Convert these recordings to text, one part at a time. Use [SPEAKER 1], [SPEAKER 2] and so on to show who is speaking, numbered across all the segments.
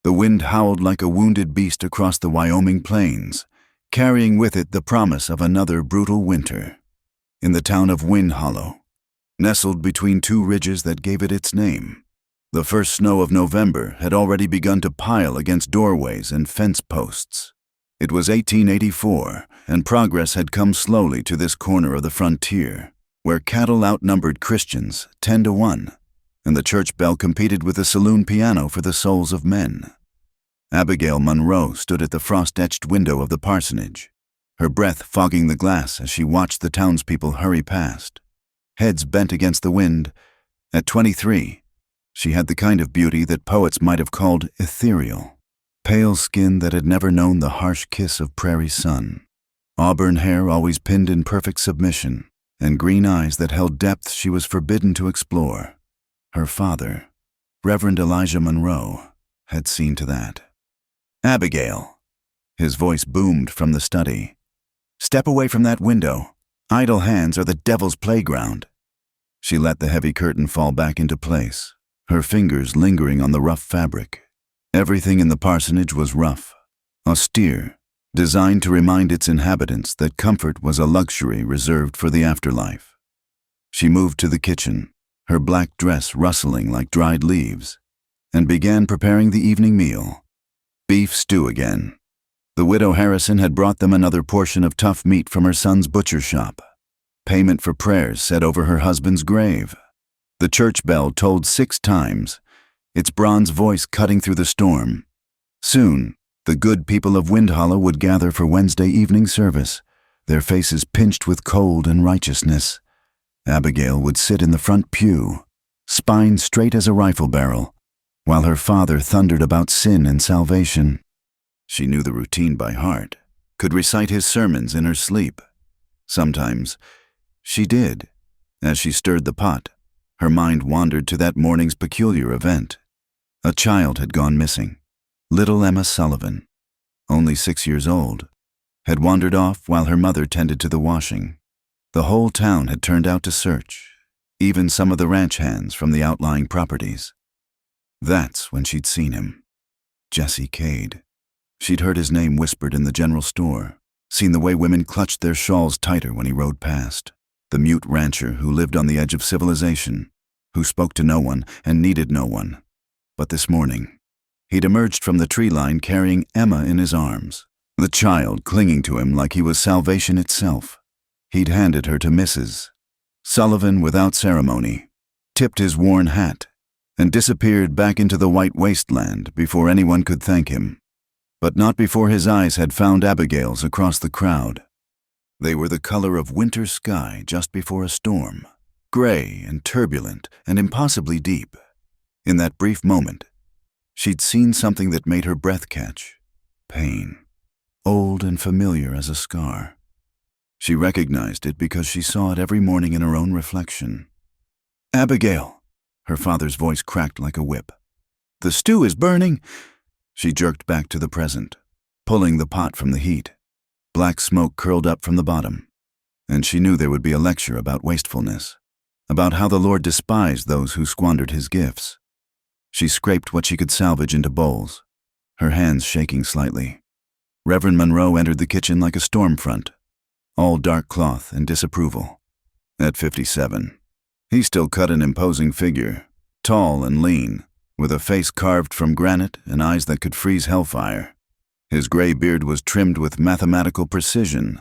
[SPEAKER 1] The wind howled like a wounded beast across the Wyoming plains, carrying with it the promise of another brutal winter. In the town of Wind Hollow, nestled between two ridges that gave it its name, the first snow of November had already begun to pile against doorways and fence posts. It was 1884, and progress had come slowly to this corner of the frontier, where cattle outnumbered Christians 10-1, and the church bell competed with the saloon piano for the souls of men. Abigail Monroe stood at the frost-etched window of the parsonage, her breath fogging the glass as she watched the townspeople hurry past. Heads bent against the wind, at 23, she had the kind of beauty that poets might have called ethereal. Pale skin that had never known the harsh kiss of prairie sun, auburn hair always pinned in perfect submission, and green eyes that held depths she was forbidden to explore. Her father, Reverend Elijah Monroe, had seen to that. "Abigail," his voice boomed from the study. "Step away from that window. Idle hands are the devil's playground." She let the heavy curtain fall back into place, her fingers lingering on the rough fabric. Everything in the parsonage was rough, austere, designed to remind its inhabitants that comfort was a luxury reserved for the afterlife. She moved to the kitchen, her black dress rustling like dried leaves, and began preparing the evening meal. Beef stew again. The widow Harrison had brought them another portion of tough meat from her son's butcher shop, payment for prayers said over her husband's grave. The church bell tolled 6 times, its bronze voice cutting through the storm. Soon, the good people of Wind Hollow would gather for Wednesday evening service, their faces pinched with cold and righteousness. Abigail would sit in the front pew, spine straight as a rifle barrel, while her father thundered about sin and salvation. She knew the routine by heart, could recite his sermons in her sleep. Sometimes she did. As she stirred the pot, her mind wandered to that morning's peculiar event. A child had gone missing. Little Emma Sullivan, only 6 years old, had wandered off while her mother tended to the washing. The whole town had turned out to search, even some of the ranch hands from the outlying properties. That's when she'd seen him. Jesse Cade. She'd heard his name whispered in the general store, seen the way women clutched their shawls tighter when he rode past. The mute rancher who lived on the edge of civilization, who spoke to no one and needed no one. But this morning, he'd emerged from the tree line carrying Emma in his arms, the child clinging to him like he was salvation itself. He'd handed her to Mrs. Sullivan without ceremony, tipped his worn hat, and disappeared back into the white wasteland before anyone could thank him. But not before his eyes had found Abigail's across the crowd. They were the color of winter sky just before a storm, gray and turbulent and impossibly deep. In that brief moment, she'd seen something that made her breath catch. Pain, old and familiar as a scar. She recognized it because she saw it every morning in her own reflection. "Abigail," her father's voice cracked like a whip. "The stew is burning." She jerked back to the present, pulling the pot from the heat. Black smoke curled up from the bottom, and she knew there would be a lecture about wastefulness, about how the Lord despised those who squandered his gifts. She scraped what she could salvage into bowls, her hands shaking slightly. Reverend Monroe entered the kitchen like a storm front, all dark cloth and disapproval. At 57, he still cut an imposing figure, tall and lean, with a face carved from granite and eyes that could freeze hellfire. His gray beard was trimmed with mathematical precision,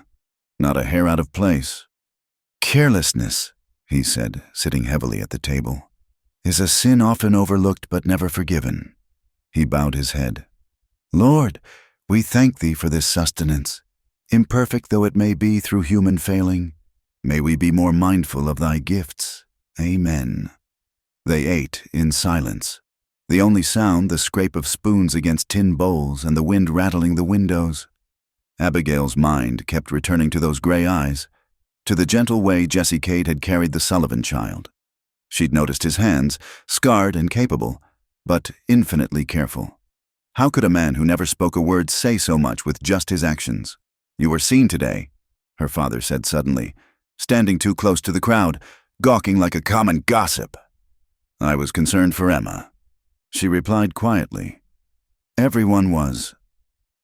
[SPEAKER 1] not a hair out of place. "Carelessness," he said, sitting heavily at the table, "is a sin often overlooked but never forgiven." He bowed his head. "Lord, we thank thee for this sustenance. Imperfect though it may be through human failing, may we be more mindful of thy gifts. Amen." They ate in silence. The only sound, the scrape of spoons against tin bowls and the wind rattling the windows. Abigail's mind kept returning to those gray eyes, to the gentle way Jesse Cade had carried the Sullivan child. She'd noticed his hands, scarred and capable, but infinitely careful. How could a man who never spoke a word say so much with just his actions? "You were seen today," her father said suddenly, standing too close to the crowd, gawking like a common gossip. "I was concerned for Emma," she replied quietly. Everyone was.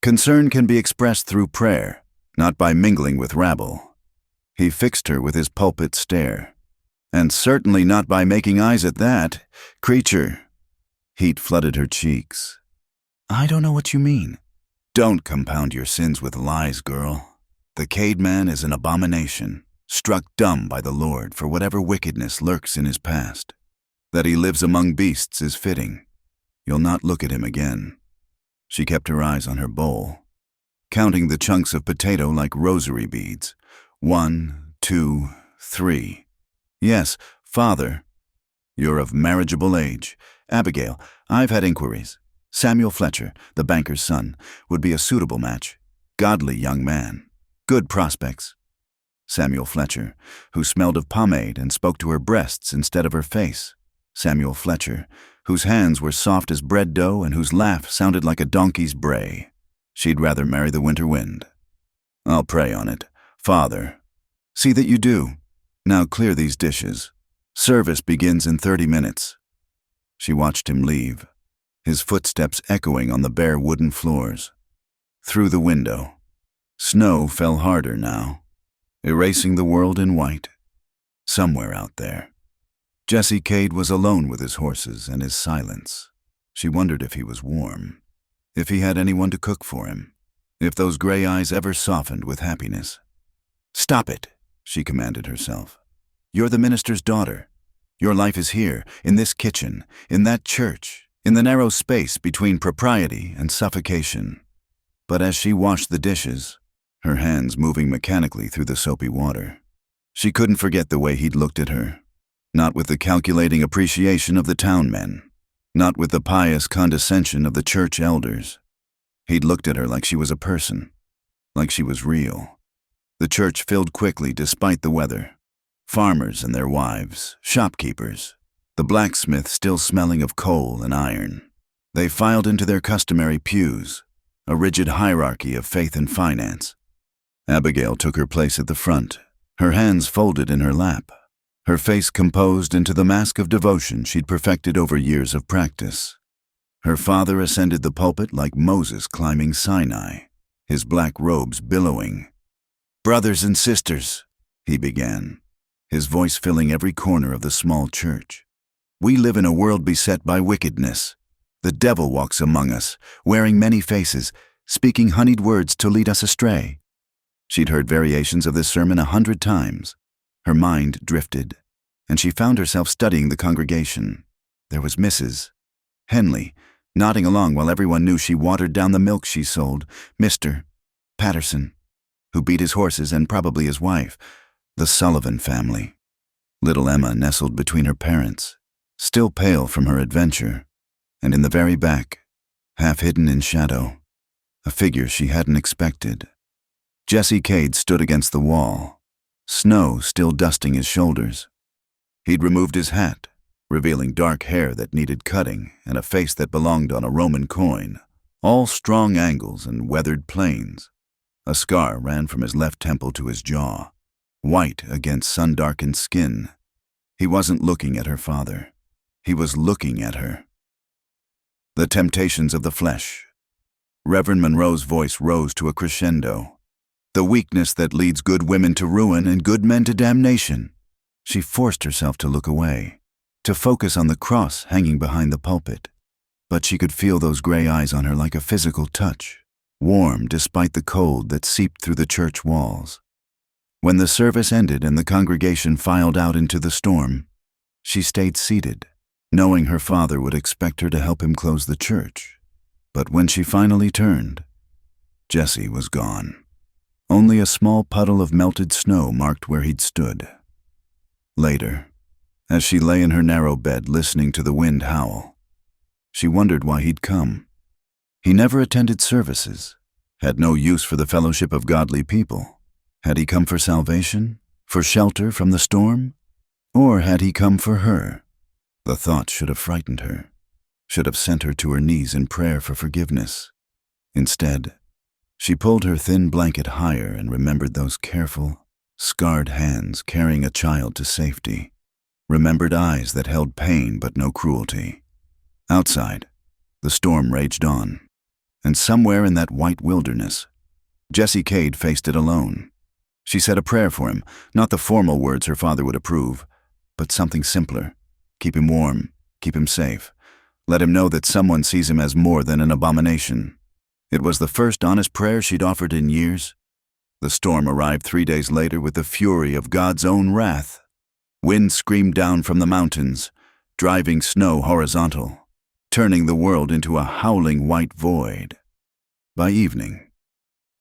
[SPEAKER 1] Concern can be expressed through prayer, not by mingling with rabble. He fixed her with his pulpit stare. And certainly not by making eyes at that creature. Heat flooded her cheeks. I don't know what you mean. Don't compound your sins with lies, girl. The caveman is an abomination, struck dumb by the Lord for whatever wickedness lurks in his past. That he lives among beasts is fitting. You'll not look at him again. She kept her eyes on her bowl, counting the chunks of potato like rosary beads. 1, 2, 3. Yes, Father. You're of marriageable age. Abigail, I've had inquiries. Samuel Fletcher, the banker's son, would be a suitable match. Godly young man. Good prospects. Samuel Fletcher, who smelled of pomade and spoke to her breasts instead of her face. Samuel Fletcher, whose hands were soft as bread dough and whose laugh sounded like a donkey's bray. She'd rather marry the winter wind. I'll pray on it. Father. See that you do. Now clear these dishes. Service begins in 30 minutes. She watched him leave, his footsteps echoing on the bare wooden floors. Through the window. Snow fell harder now, erasing the world in white. Somewhere out there. Jesse Cade was alone with his horses and his silence. She wondered if he was warm, if he had anyone to cook for him, if those gray eyes ever softened with happiness. Stop it, she commanded herself. You're the minister's daughter. Your life is here, in this kitchen, in that church, in the narrow space between propriety and suffocation. But as she washed the dishes, her hands moving mechanically through the soapy water, she couldn't forget the way he'd looked at her. Not with the calculating appreciation of the town men, not with the pious condescension of the church elders. He'd looked at her like she was a person, like she was real. The church filled quickly despite the weather. Farmers and their wives, shopkeepers, the blacksmith still smelling of coal and iron. They filed into their customary pews, a rigid hierarchy of faith and finance. Abigail took her place at the front, her hands folded in her lap, her face composed into the mask of devotion she'd perfected over years of practice. Her father ascended the pulpit like Moses climbing Sinai, his black robes billowing. Brothers and sisters, he began, his voice filling every corner of the small church. We live in a world beset by wickedness. The devil walks among us, wearing many faces, speaking honeyed words to lead us astray. She'd heard variations of this sermon 100 times. Her mind drifted, and she found herself studying the congregation. There was Mrs. Henley, nodding along while everyone knew she watered down the milk she sold. Mr. Patterson, who beat his horses and probably his wife. The Sullivan family. Little Emma nestled between her parents, still pale from her adventure, and in the very back, half hidden in shadow, a figure she hadn't expected. Jesse Cade stood against the wall, snow still dusting his shoulders. He'd removed his hat, revealing dark hair that needed cutting and a face that belonged on a Roman coin, all strong angles and weathered planes. A scar ran from his left temple to his jaw, white against sun-darkened skin. He wasn't looking at her father. He was looking at her. The temptations of the flesh. Reverend Monroe's voice rose to a crescendo. The weakness that leads good women to ruin and good men to damnation. She forced herself to look away, to focus on the cross hanging behind the pulpit. But she could feel those gray eyes on her like a physical touch, warm despite the cold that seeped through the church walls. When the service ended and the congregation filed out into the storm, she stayed seated, knowing her father would expect her to help him close the church. But when she finally turned, Jesse was gone. Only a small puddle of melted snow marked where he'd stood. Later, as she lay in her narrow bed listening to the wind howl, she wondered why he'd come. He never attended services, had no use for the fellowship of godly people. Had he come for salvation, for shelter from the storm? Or had he come for her? The thought should have frightened her, should have sent her to her knees in prayer for forgiveness. Instead, she pulled her thin blanket higher and remembered those careful, scarred hands carrying a child to safety, remembered eyes that held pain but no cruelty. Outside, the storm raged on. And somewhere in that white wilderness, Jessie Cade faced it alone. She said a prayer for him, not the formal words her father would approve, but something simpler. Keep him warm, keep him safe. Let him know that someone sees him as more than an abomination. It was the first honest prayer she'd offered in years. The storm arrived 3 days later with the fury of God's own wrath. Wind screamed down from the mountains, driving snow horizontal, turning the world into a howling white void. By evening,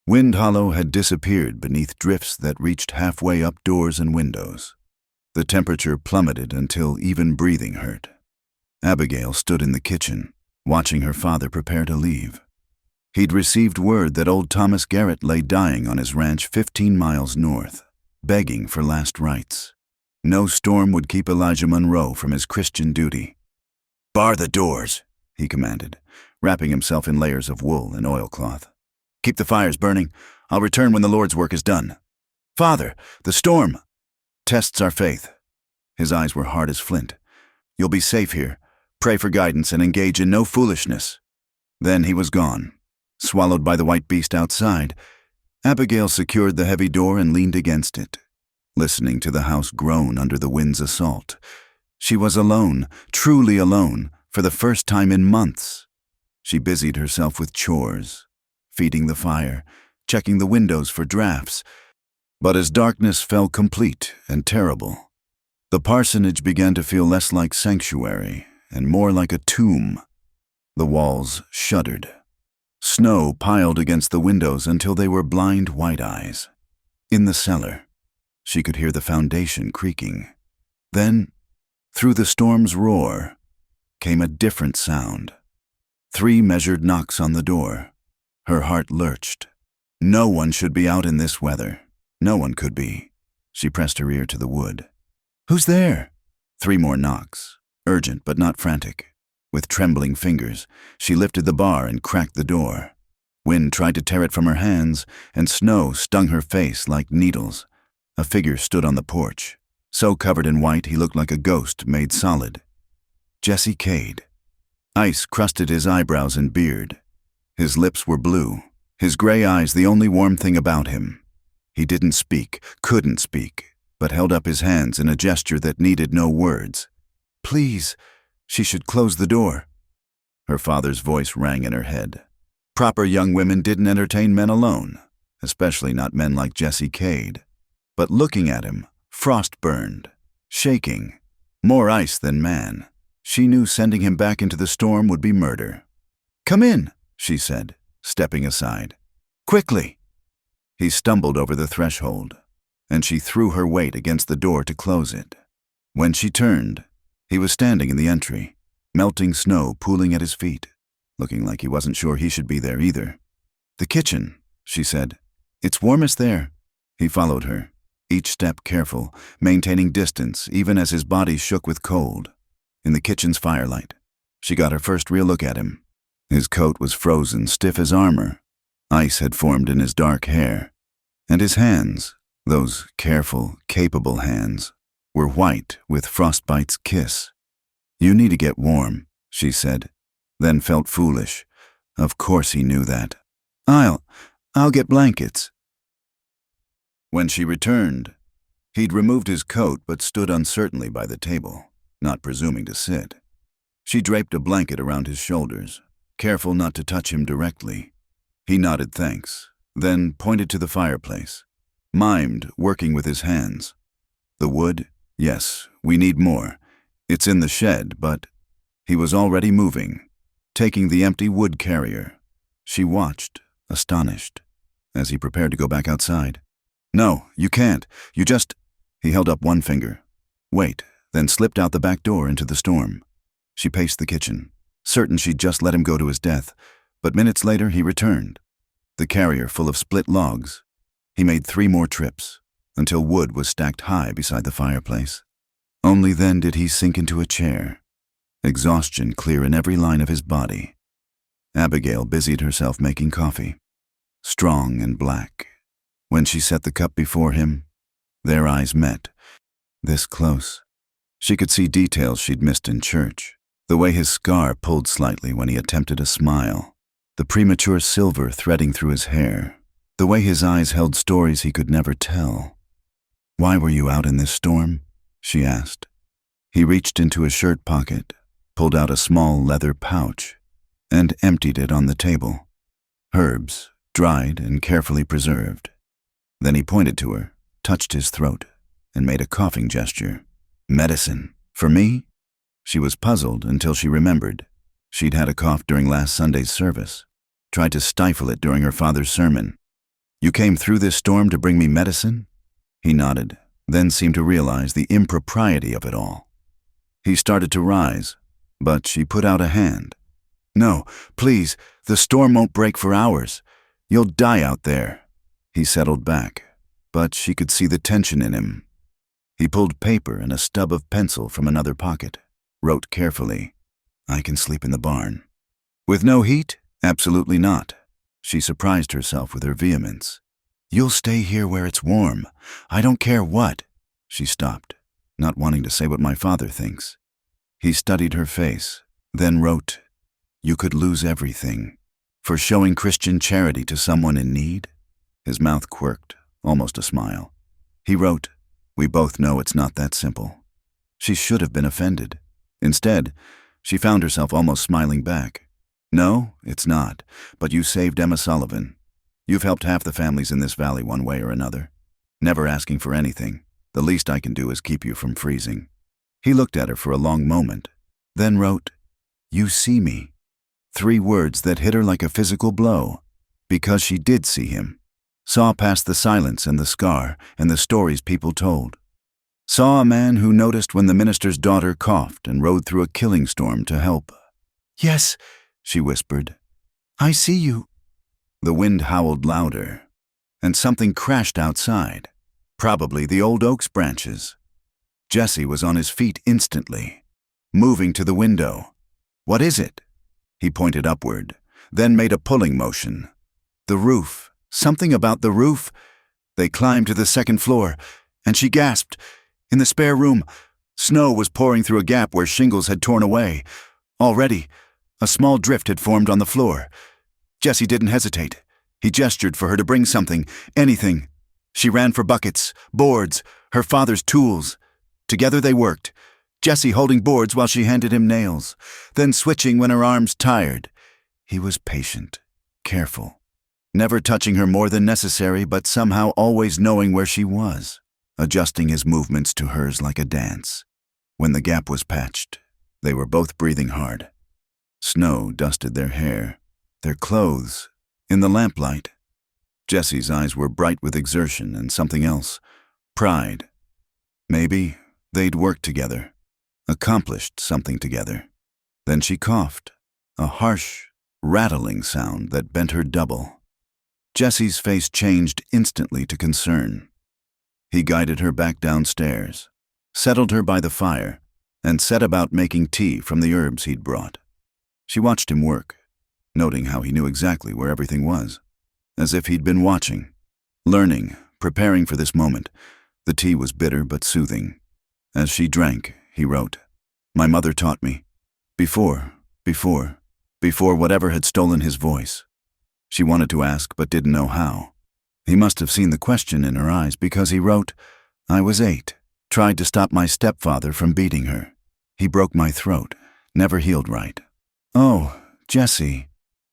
[SPEAKER 1] Wind Hollow had disappeared beneath drifts that reached halfway up doors and windows. The temperature plummeted until even breathing hurt. Abigail stood in the kitchen, watching her father prepare to leave. He'd received word that old Thomas Garrett lay dying on his ranch 15 miles north, begging for last rites. No storm would keep Elijah Monroe from his Christian duty. "Bar the doors," he commanded, wrapping himself in layers of wool and oilcloth. "Keep the fires burning. I'll return when the Lord's work is done." "Father, the storm tests our faith." His eyes were hard as flint. "You'll be safe here. Pray for guidance and engage in no foolishness." Then he was gone, swallowed by the white beast outside. Abigail secured the heavy door and leaned against it, listening to the house groan under the wind's assault. She was alone, truly alone, for the first time in months. She busied herself with chores, feeding the fire, checking the windows for drafts. But as darkness fell complete and terrible, the parsonage began to feel less like sanctuary and more like a tomb. The walls shuddered. Snow piled against the windows until they were blind white eyes. In the cellar, she could hear the foundation creaking. Then, through the storm's roar, came a different sound. 3 measured knocks on the door. Her heart lurched. No one should be out in this weather. No one could be. She pressed her ear to the wood. "Who's there?" 3 more knocks, urgent but not frantic. With trembling fingers, she lifted the bar and cracked the door. Wind tried to tear it from her hands, and snow stung her face like needles. A figure stood on the porch, so covered in white he looked like a ghost made solid. Jessie Cade. Ice crusted his eyebrows and beard. His lips were blue, his gray eyes the only warm thing about him. He didn't speak, couldn't speak, but held up his hands in a gesture that needed no words. "Please, she should close the door." Her father's voice rang in her head. Proper young women didn't entertain men alone, especially not men like Jessie Cade. But looking at him, frost-burned, shaking, more ice than man, she knew sending him back into the storm would be murder. "Come in," she said, stepping aside. "Quickly." He stumbled over the threshold, and she threw her weight against the door to close it. When she turned, he was standing in the entry, melting snow pooling at his feet, looking like he wasn't sure he should be there either. "The kitchen," she said. "It's warmest there." He followed her, each step careful, maintaining distance even as his body shook with cold. In the kitchen's firelight, she got her first real look at him. His coat was frozen, stiff as armor. Ice had formed in his dark hair. And his hands, those careful, capable hands, were white with frostbite's kiss. "You need to get warm," she said, then felt foolish. Of course he knew that. I'll get blankets." When she returned, he'd removed his coat but stood uncertainly by the table, not presuming to sit. She draped a blanket around his shoulders, careful not to touch him directly. He nodded thanks, then pointed to the fireplace, mimed, working with his hands. "The wood? Yes, we need more. It's in the shed, but—" He was already moving, taking the empty wood carrier. She watched, astonished, as he prepared to go back outside. "No, you can't. You just—" He held up one finger. "Wait," then slipped out the back door into the storm. She paced the kitchen, certain she'd just let him go to his death, but minutes later he returned, the carrier full of split logs. He made 3 more trips, until wood was stacked high beside the fireplace. Only then did he sink into a chair, exhaustion clear in every line of his body. Abigail busied herself making coffee, strong and black. When she set the cup before him, their eyes met, this close. She could see details she'd missed in church, the way his scar pulled slightly when he attempted a smile, the premature silver threading through his hair, the way his eyes held stories he could never tell. "Why were you out in this storm?" she asked. He reached into his shirt pocket, pulled out a small leather pouch, and emptied it on the table. Herbs, dried and carefully preserved. Then he pointed to her, touched his throat, and made a coughing gesture. "Medicine. For me?" She was puzzled until she remembered. She'd had a cough during last Sunday's service, tried to stifle it during her father's sermon. "You came through this storm to bring me medicine?" He nodded, then seemed to realize the impropriety of it all. He started to rise, but she put out a hand. "No, please, the storm won't break for hours. You'll die out there." He settled back, but she could see the tension in him. He pulled paper and a stub of pencil from another pocket, wrote carefully, "I can sleep in the barn." "With no heat?" "Absolutely not." She surprised herself with her vehemence. "You'll stay here where it's warm. I don't care what." She stopped, not wanting to say what my father thinks. He studied her face, then wrote, "You could lose everything. For showing Christian charity to someone in need?" His mouth quirked, almost a smile. He wrote, "We both know it's not that simple." She should have been offended. Instead, she found herself almost smiling back. "No, it's not, but you saved Emma Sullivan. You've helped half the families in this valley one way or another. Never asking for anything. The least I can do is keep you from freezing." He looked at her for a long moment, then wrote, "You see me." 3 words that hit her like a physical blow, because she did see him. Saw past the silence and the scar and the stories people told. Saw a man who noticed when the minister's daughter coughed and rode through a killing storm to help. "Yes," she whispered. "I see you." The wind howled louder, and something crashed outside, probably the old oak's branches. Jesse was on his feet instantly, moving to the window. "What is it?" He pointed upward, then made a pulling motion. "The roof. Something about the roof." They climbed to the 2nd floor, and she gasped. In the spare room, snow was pouring through a gap where shingles had torn away. Already, a small drift had formed on the floor. Jesse didn't hesitate. He gestured for her to bring something, anything. She ran for buckets, boards, her father's tools. Together they worked, Jesse holding boards while she handed him nails, then switching when her arms tired. He was patient, careful, never touching her more than necessary, but somehow always knowing where she was, adjusting his movements to hers like a dance. When the gap was patched, they were both breathing hard. Snow dusted their hair, their clothes, in the lamplight. Jesse's eyes were bright with exertion and something else, pride. Maybe they'd worked together, accomplished something together. Then she coughed, a harsh, rattling sound that bent her double. Jesse's face changed instantly to concern. He guided her back downstairs, settled her by the fire, and set about making tea from the herbs he'd brought. She watched him work, noting how he knew exactly where everything was, as if he'd been watching, learning, preparing for this moment. The tea was bitter but soothing. As she drank, he wrote, "My mother taught me. Before whatever had stolen his voice." She wanted to ask but didn't know how. He must have seen the question in her eyes because he wrote, "I was 8, tried to stop my stepfather from beating her. He broke my throat, never healed right." "Oh, Jesse."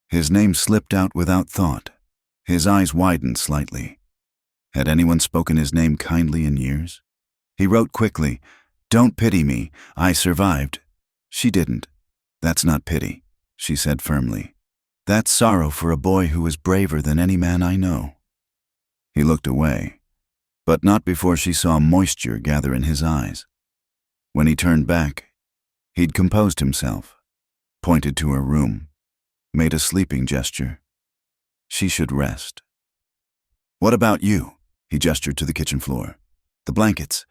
[SPEAKER 1] His name slipped out without thought. His eyes widened slightly. Had anyone spoken his name kindly in years? He wrote quickly, "Don't pity me, I survived." She didn't. "That's not pity," she said firmly. "That's sorrow for a boy who is braver than any man I know." He looked away, but not before she saw moisture gather in his eyes. When he turned back, he'd composed himself, pointed to her room, made a sleeping gesture. She should rest. "What about you?" He gestured to the kitchen floor. "The blankets.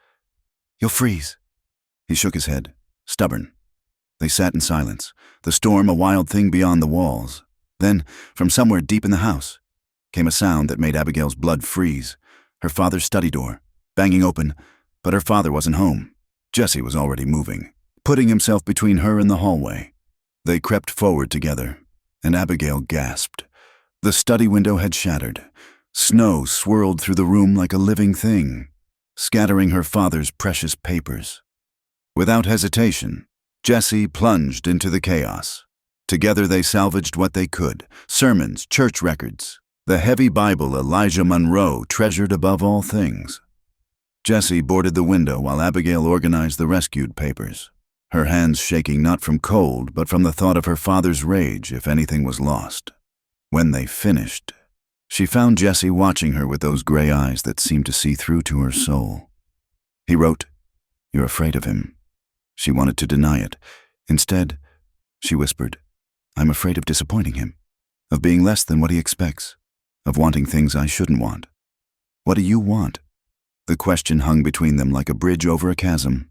[SPEAKER 1] You'll freeze." He shook his head, stubborn. They sat in silence, the storm a wild thing beyond the walls. Then, from somewhere deep in the house, came a sound that made Abigail's blood freeze. Her father's study door, banging open, but her father wasn't home. Jesse was already moving, putting himself between her and the hallway. They crept forward together, and Abigail gasped. The study window had shattered. Snow swirled through the room like a living thing, scattering her father's precious papers. Without hesitation, Jesse plunged into the chaos. Together they salvaged what they could: sermons, church records, the heavy Bible Elijah Monroe treasured above all things. Jesse boarded the window while Abigail organized the rescued papers, her hands shaking not from cold but from the thought of her father's rage if anything was lost. When they finished, she found Jesse watching her with those gray eyes that seemed to see through to her soul. He wrote, "You're afraid of him." She wanted to deny it. Instead, she whispered, "I'm afraid of disappointing him, of being less than what he expects, of wanting things I shouldn't want." "What do you want?" The question hung between them like a bridge over a chasm.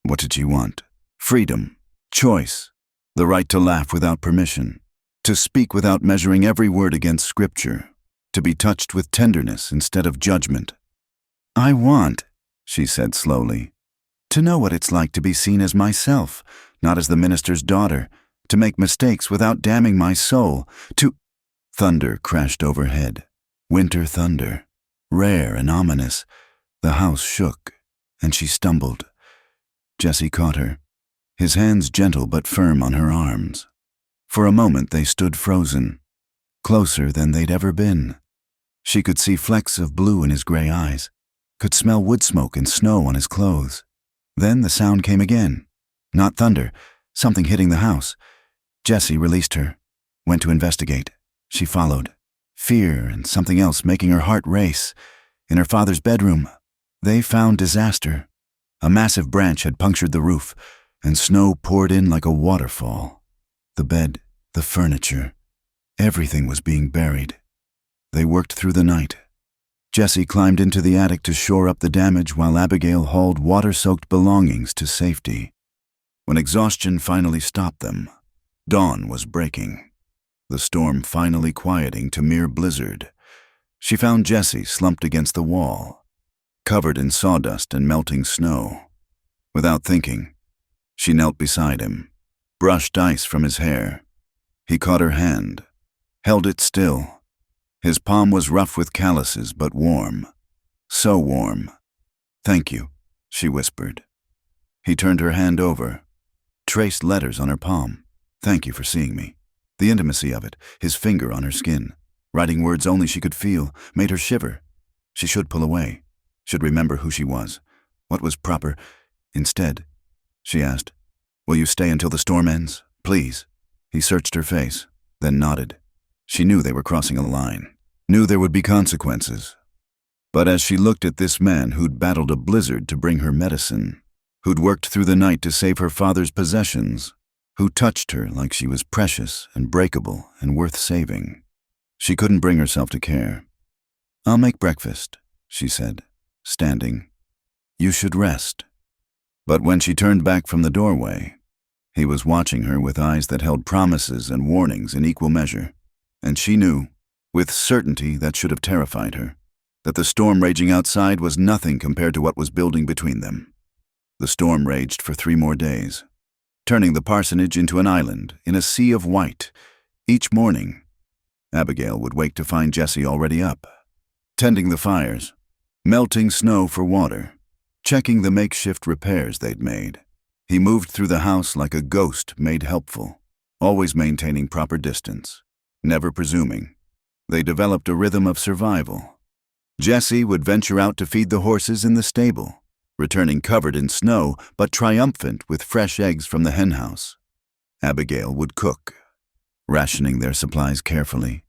[SPEAKER 1] What did she want? Freedom, choice, the right to laugh without permission, to speak without measuring every word against Scripture, to be touched with tenderness instead of judgment. "I want," she said slowly, "to know what it's like to be seen as myself, not as the minister's daughter, to make mistakes without damning my soul, to—" Thunder crashed overhead, winter thunder, rare and ominous. The house shook, and she stumbled. Jesse caught her, his hands gentle but firm on her arms. For a moment they stood frozen, closer than they'd ever been. She could see flecks of blue in his gray eyes, could smell wood smoke and snow on his clothes. Then the sound came again. Not thunder, something hitting the house. Jesse released her, went to investigate. She followed, fear and something else making her heart race. In her father's bedroom, they found disaster. A massive branch had punctured the roof, and snow poured in like a waterfall. The bed, the furniture, everything was being buried. They worked through the night. Jesse climbed into the attic to shore up the damage while Abigail hauled water-soaked belongings to safety. When exhaustion finally stopped them, dawn was breaking, the storm finally quieting to mere blizzard. She found Jesse slumped against the wall, covered in sawdust and melting snow. Without thinking, she knelt beside him, brushed ice from his hair. He caught her hand, held it still. His palm was rough with calluses, but warm. So warm. "Thank you," she whispered. He turned her hand over, traced letters on her palm. "Thank you for seeing me." The intimacy of it, his finger on her skin, writing words only she could feel, made her shiver. She should pull away, should remember who she was, what was proper. Instead, she asked, "Will you stay until the storm ends? Please." He searched her face, then nodded. She knew they were crossing a line, knew there would be consequences. But as she looked at this man who'd battled a blizzard to bring her medicine, who'd worked through the night to save her father's possessions, who touched her like she was precious and breakable and worth saving, she couldn't bring herself to care. "I'll make breakfast," she said, standing. "You should rest." But when she turned back from the doorway, he was watching her with eyes that held promises and warnings in equal measure. And she knew, with certainty that should have terrified her, that the storm raging outside was nothing compared to what was building between them. The storm raged for 3 more days, turning the parsonage into an island in a sea of white. Each morning, Abigail would wake to find Jesse already up, tending the fires, melting snow for water, checking the makeshift repairs they'd made. He moved through the house like a ghost made helpful, always maintaining proper distance, never presuming. They developed a rhythm of survival. Jesse would venture out to feed the horses in the stable, returning covered in snow but triumphant with fresh eggs from the henhouse. Abigail would cook, rationing their supplies carefully,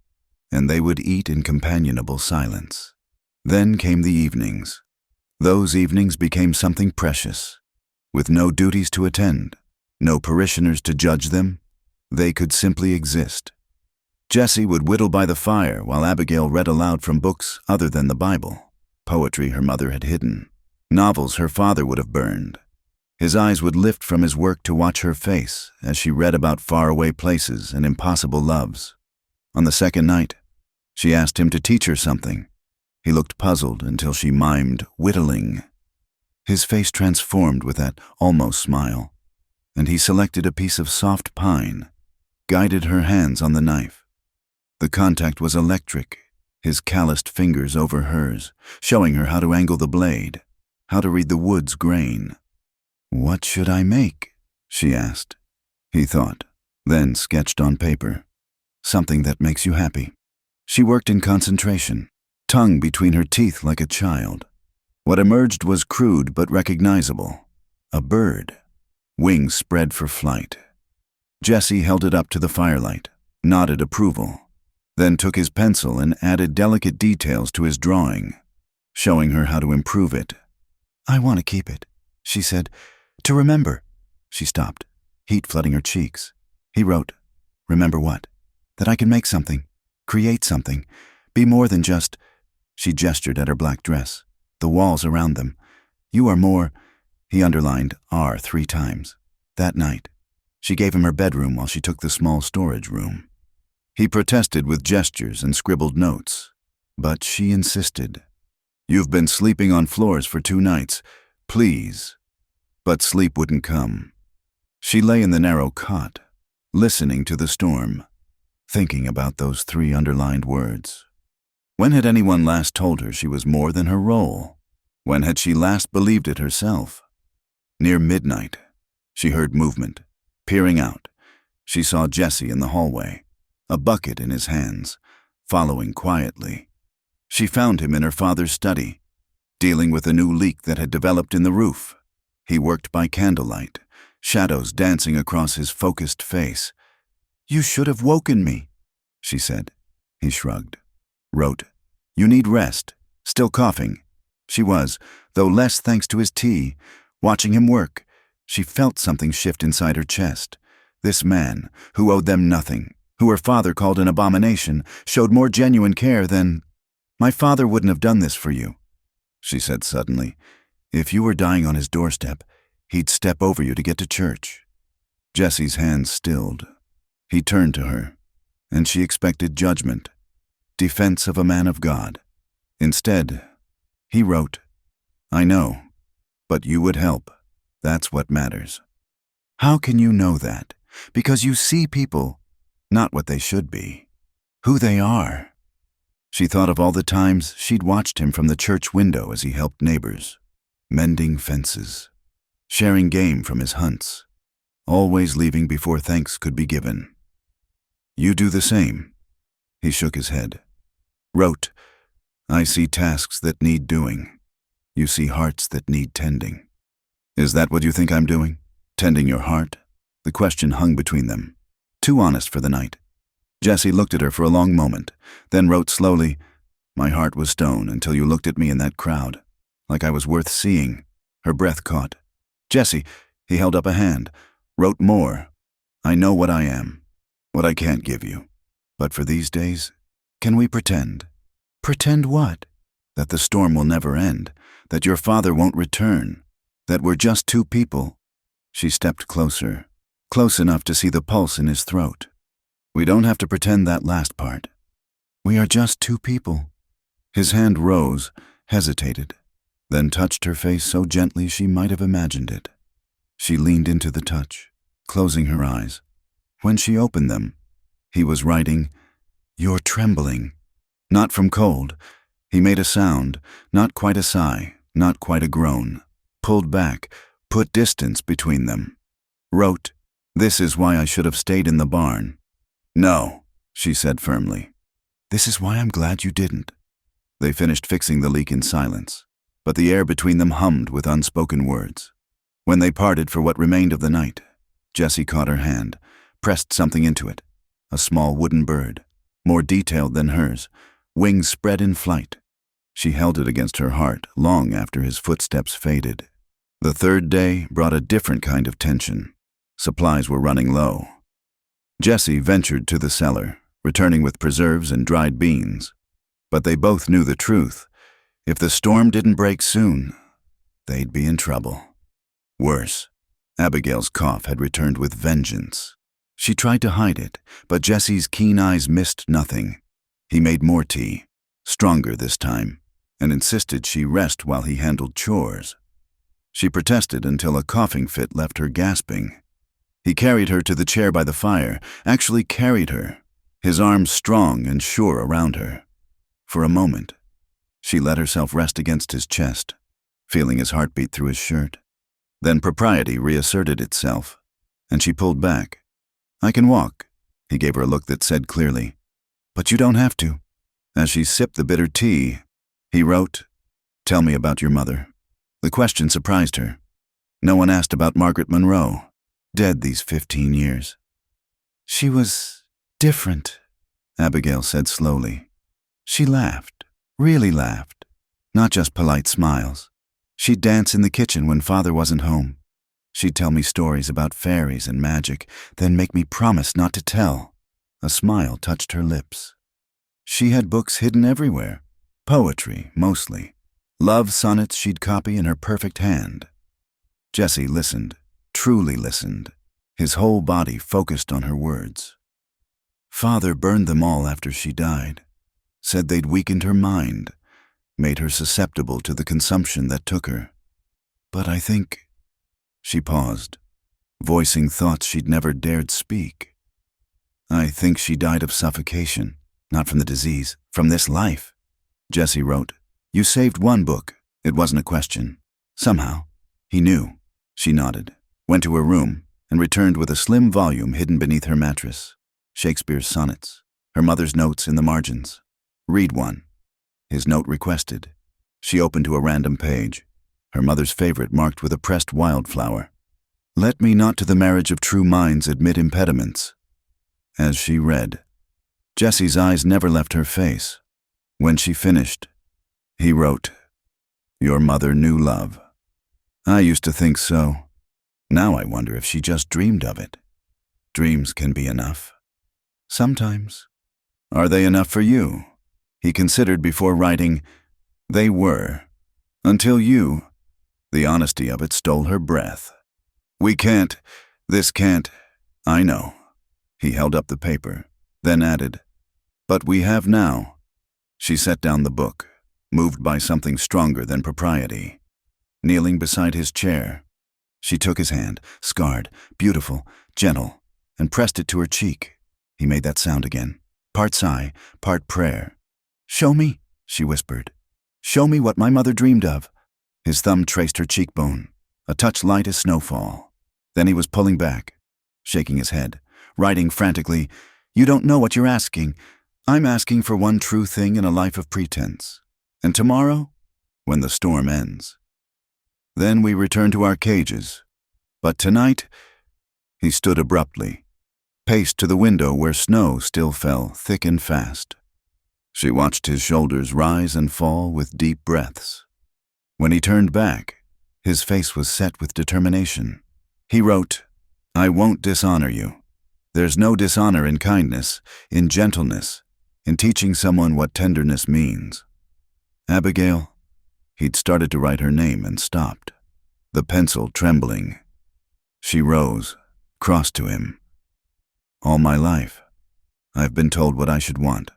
[SPEAKER 1] and they would eat in companionable silence. Then came the evenings. Those evenings became something precious. With no duties to attend, no parishioners to judge them, they could simply exist. Jesse would whittle by the fire while Abigail read aloud from books other than the Bible, poetry her mother had hidden, novels her father would have burned. His eyes would lift from his work to watch her face as she read about faraway places and impossible loves. On the second night, she asked him to teach her something. He looked puzzled until she mimed whittling. His face transformed with that almost smile, and he selected a piece of soft pine, guided her hands on the knife. The contact was electric, his calloused fingers over hers, showing her how to angle the blade, how to read the wood's grain. "What should I make?" she asked. He thought, then sketched on paper. "Something that makes you happy." She worked in concentration, tongue between her teeth like a child. What emerged was crude but recognizable. A bird, wings spread for flight. Jesse held it up to the firelight, nodded approval, then took his pencil and added delicate details to his drawing, showing her how to improve it. "I want to keep it," she said. "To remember." She stopped, heat flooding her cheeks. He wrote, "Remember what? That I can make something, create something, be more than just—" She gestured at her black dress, the walls around them. "You are more—" He underlined "are" 3 times. That night, she gave him her bedroom while she took the small storage room. He protested with gestures and scribbled notes, but she insisted. "You've been sleeping on floors for 2 nights. Please." But sleep wouldn't come. She lay in the narrow cot, listening to the storm, thinking about those 3 underlined words. When had anyone last told her she was more than her role? When had she last believed it herself? Near midnight, she heard movement. Peering out, she saw Jesse in the hallway, a bucket in his hands, following quietly. She found him in her father's study, dealing with a new leak that had developed in the roof. He worked by candlelight, shadows dancing across his focused face. "You should have woken me," she said. He shrugged. Wrote, "You need rest." Still coughing. She was, though less thanks to his tea. Watching him work, she felt something shift inside her chest. This man, who owed them nothing, who her father called an abomination, showed more genuine care than— "My father wouldn't have done this for you," she said suddenly. "If you were dying on his doorstep, he'd step over you to get to church." Jesse's hands stilled. He turned to her, and she expected judgment, defense of a man of God. Instead, he wrote, "I know, but you would help. That's what matters." How can you know that? Because you see people, not what they should be, who they are. She thought of all the times she'd watched him from the church window as he helped neighbors, mending fences, sharing game from his hunts, always leaving before thanks could be given. "You do the same." He shook his head. Wrote, "I see tasks that need doing. You see hearts that need tending." "Is that what you think I'm doing? Tending your heart?" The question hung between them, too honest for the night. Jesse looked at her for a long moment, then wrote slowly, "My heart was stone until you looked at me in that crowd, like I was worth seeing." Her breath caught. "Jesse," he held up a hand, wrote more, "I know what I am, what I can't give you. But for these days, can we pretend?" "Pretend what?" "That the storm will never end, that your father won't return, that we're just 2 people." She stepped closer, close enough to see the pulse in his throat. "We don't have to pretend that last part. We are just 2 people." His hand rose, hesitated, then touched her face so gently she might have imagined it. She leaned into the touch, closing her eyes. When she opened them, he was writing, "You're trembling." Not from cold. He made a sound, not quite a sigh, not quite a groan. Pulled back, put distance between them. Wrote, "This is why I should have stayed in the barn." "No," she said firmly. "This is why I'm glad you didn't." They finished fixing the leak in silence, but the air between them hummed with unspoken words. When they parted for what remained of the night, Jessie caught her hand, pressed something into it, a small wooden bird, more detailed than hers, wings spread in flight. She held it against her heart long after his footsteps faded. The 3rd day brought a different kind of tension. Supplies were running low. Jessie ventured to the cellar, returning with preserves and dried beans. But they both knew the truth. If the storm didn't break soon, they'd be in trouble. Worse, Abigail's cough had returned with vengeance. She tried to hide it, but Jessie's keen eyes missed nothing. He made more tea, stronger this time, and insisted she rest while he handled chores. She protested until a coughing fit left her gasping. He carried her to the chair by the fire, actually carried her, his arms strong and sure around her. For a moment, she let herself rest against his chest, feeling his heartbeat through his shirt. Then propriety reasserted itself, and she pulled back. "I can walk," he gave her a look that said clearly. "But you don't have to." As she sipped the bitter tea, he wrote, "Tell me about your mother." The question surprised her. No one asked about Margaret Monroe, dead these 15 years. "She was different," Abigail said slowly. She laughed, really laughed, not just polite smiles. She'd dance in the kitchen when Father wasn't home. She'd tell me stories about fairies and magic, then make me promise not to tell. A smile touched her lips. She had books hidden everywhere, poetry mostly, love sonnets she'd copy in her perfect hand. Jesse listened, truly listened, his whole body focused on her words. Father burned them all after she died, said they'd weakened her mind, made her susceptible to the consumption that took her. But I think... She paused, voicing thoughts she'd never dared speak. "I think she died of suffocation, not from the disease, from this life." Jesse wrote, "You saved one book." It wasn't a question. Somehow, he knew. She nodded, went to her room, and returned with a slim volume hidden beneath her mattress. Shakespeare's sonnets, her mother's notes in the margins. "Read one," his note requested. She opened to a random page, her mother's favorite marked with a pressed wildflower. "Let me not to the marriage of true minds admit impediments." As she read, Jesse's eyes never left her face. When she finished, he wrote, "Your mother knew love. I used to think so. Now I wonder if she just dreamed of it. Dreams can be enough. Sometimes. Are they enough for you?" He considered before writing, "They were. Until you..." The honesty of it stole her breath. This can't, I know." He held up the paper, then added, "But we have now." She set down the book, moved by something stronger than propriety. Kneeling beside his chair, she took his hand, scarred, beautiful, gentle, and pressed it to her cheek. He made that sound again, part sigh, part prayer. "Show me," she whispered. "Show me what my mother dreamed of." His thumb traced her cheekbone, a touch light as snowfall. Then he was pulling back, shaking his head, writing frantically, "You don't know what you're asking. I'm asking for one true thing in a life of pretense. And tomorrow, when the storm ends, then we return to our cages. But tonight..." He stood abruptly, paced to the window where snow still fell thick and fast. She watched his shoulders rise and fall with deep breaths. When he turned back, his face was set with determination. He wrote, "I won't dishonor you. There's no dishonor in kindness, in gentleness, in teaching someone what tenderness means. Abigail..." He'd started to write her name and stopped, the pencil trembling. She rose, crossed to him. "All my life, I've been told what I should want,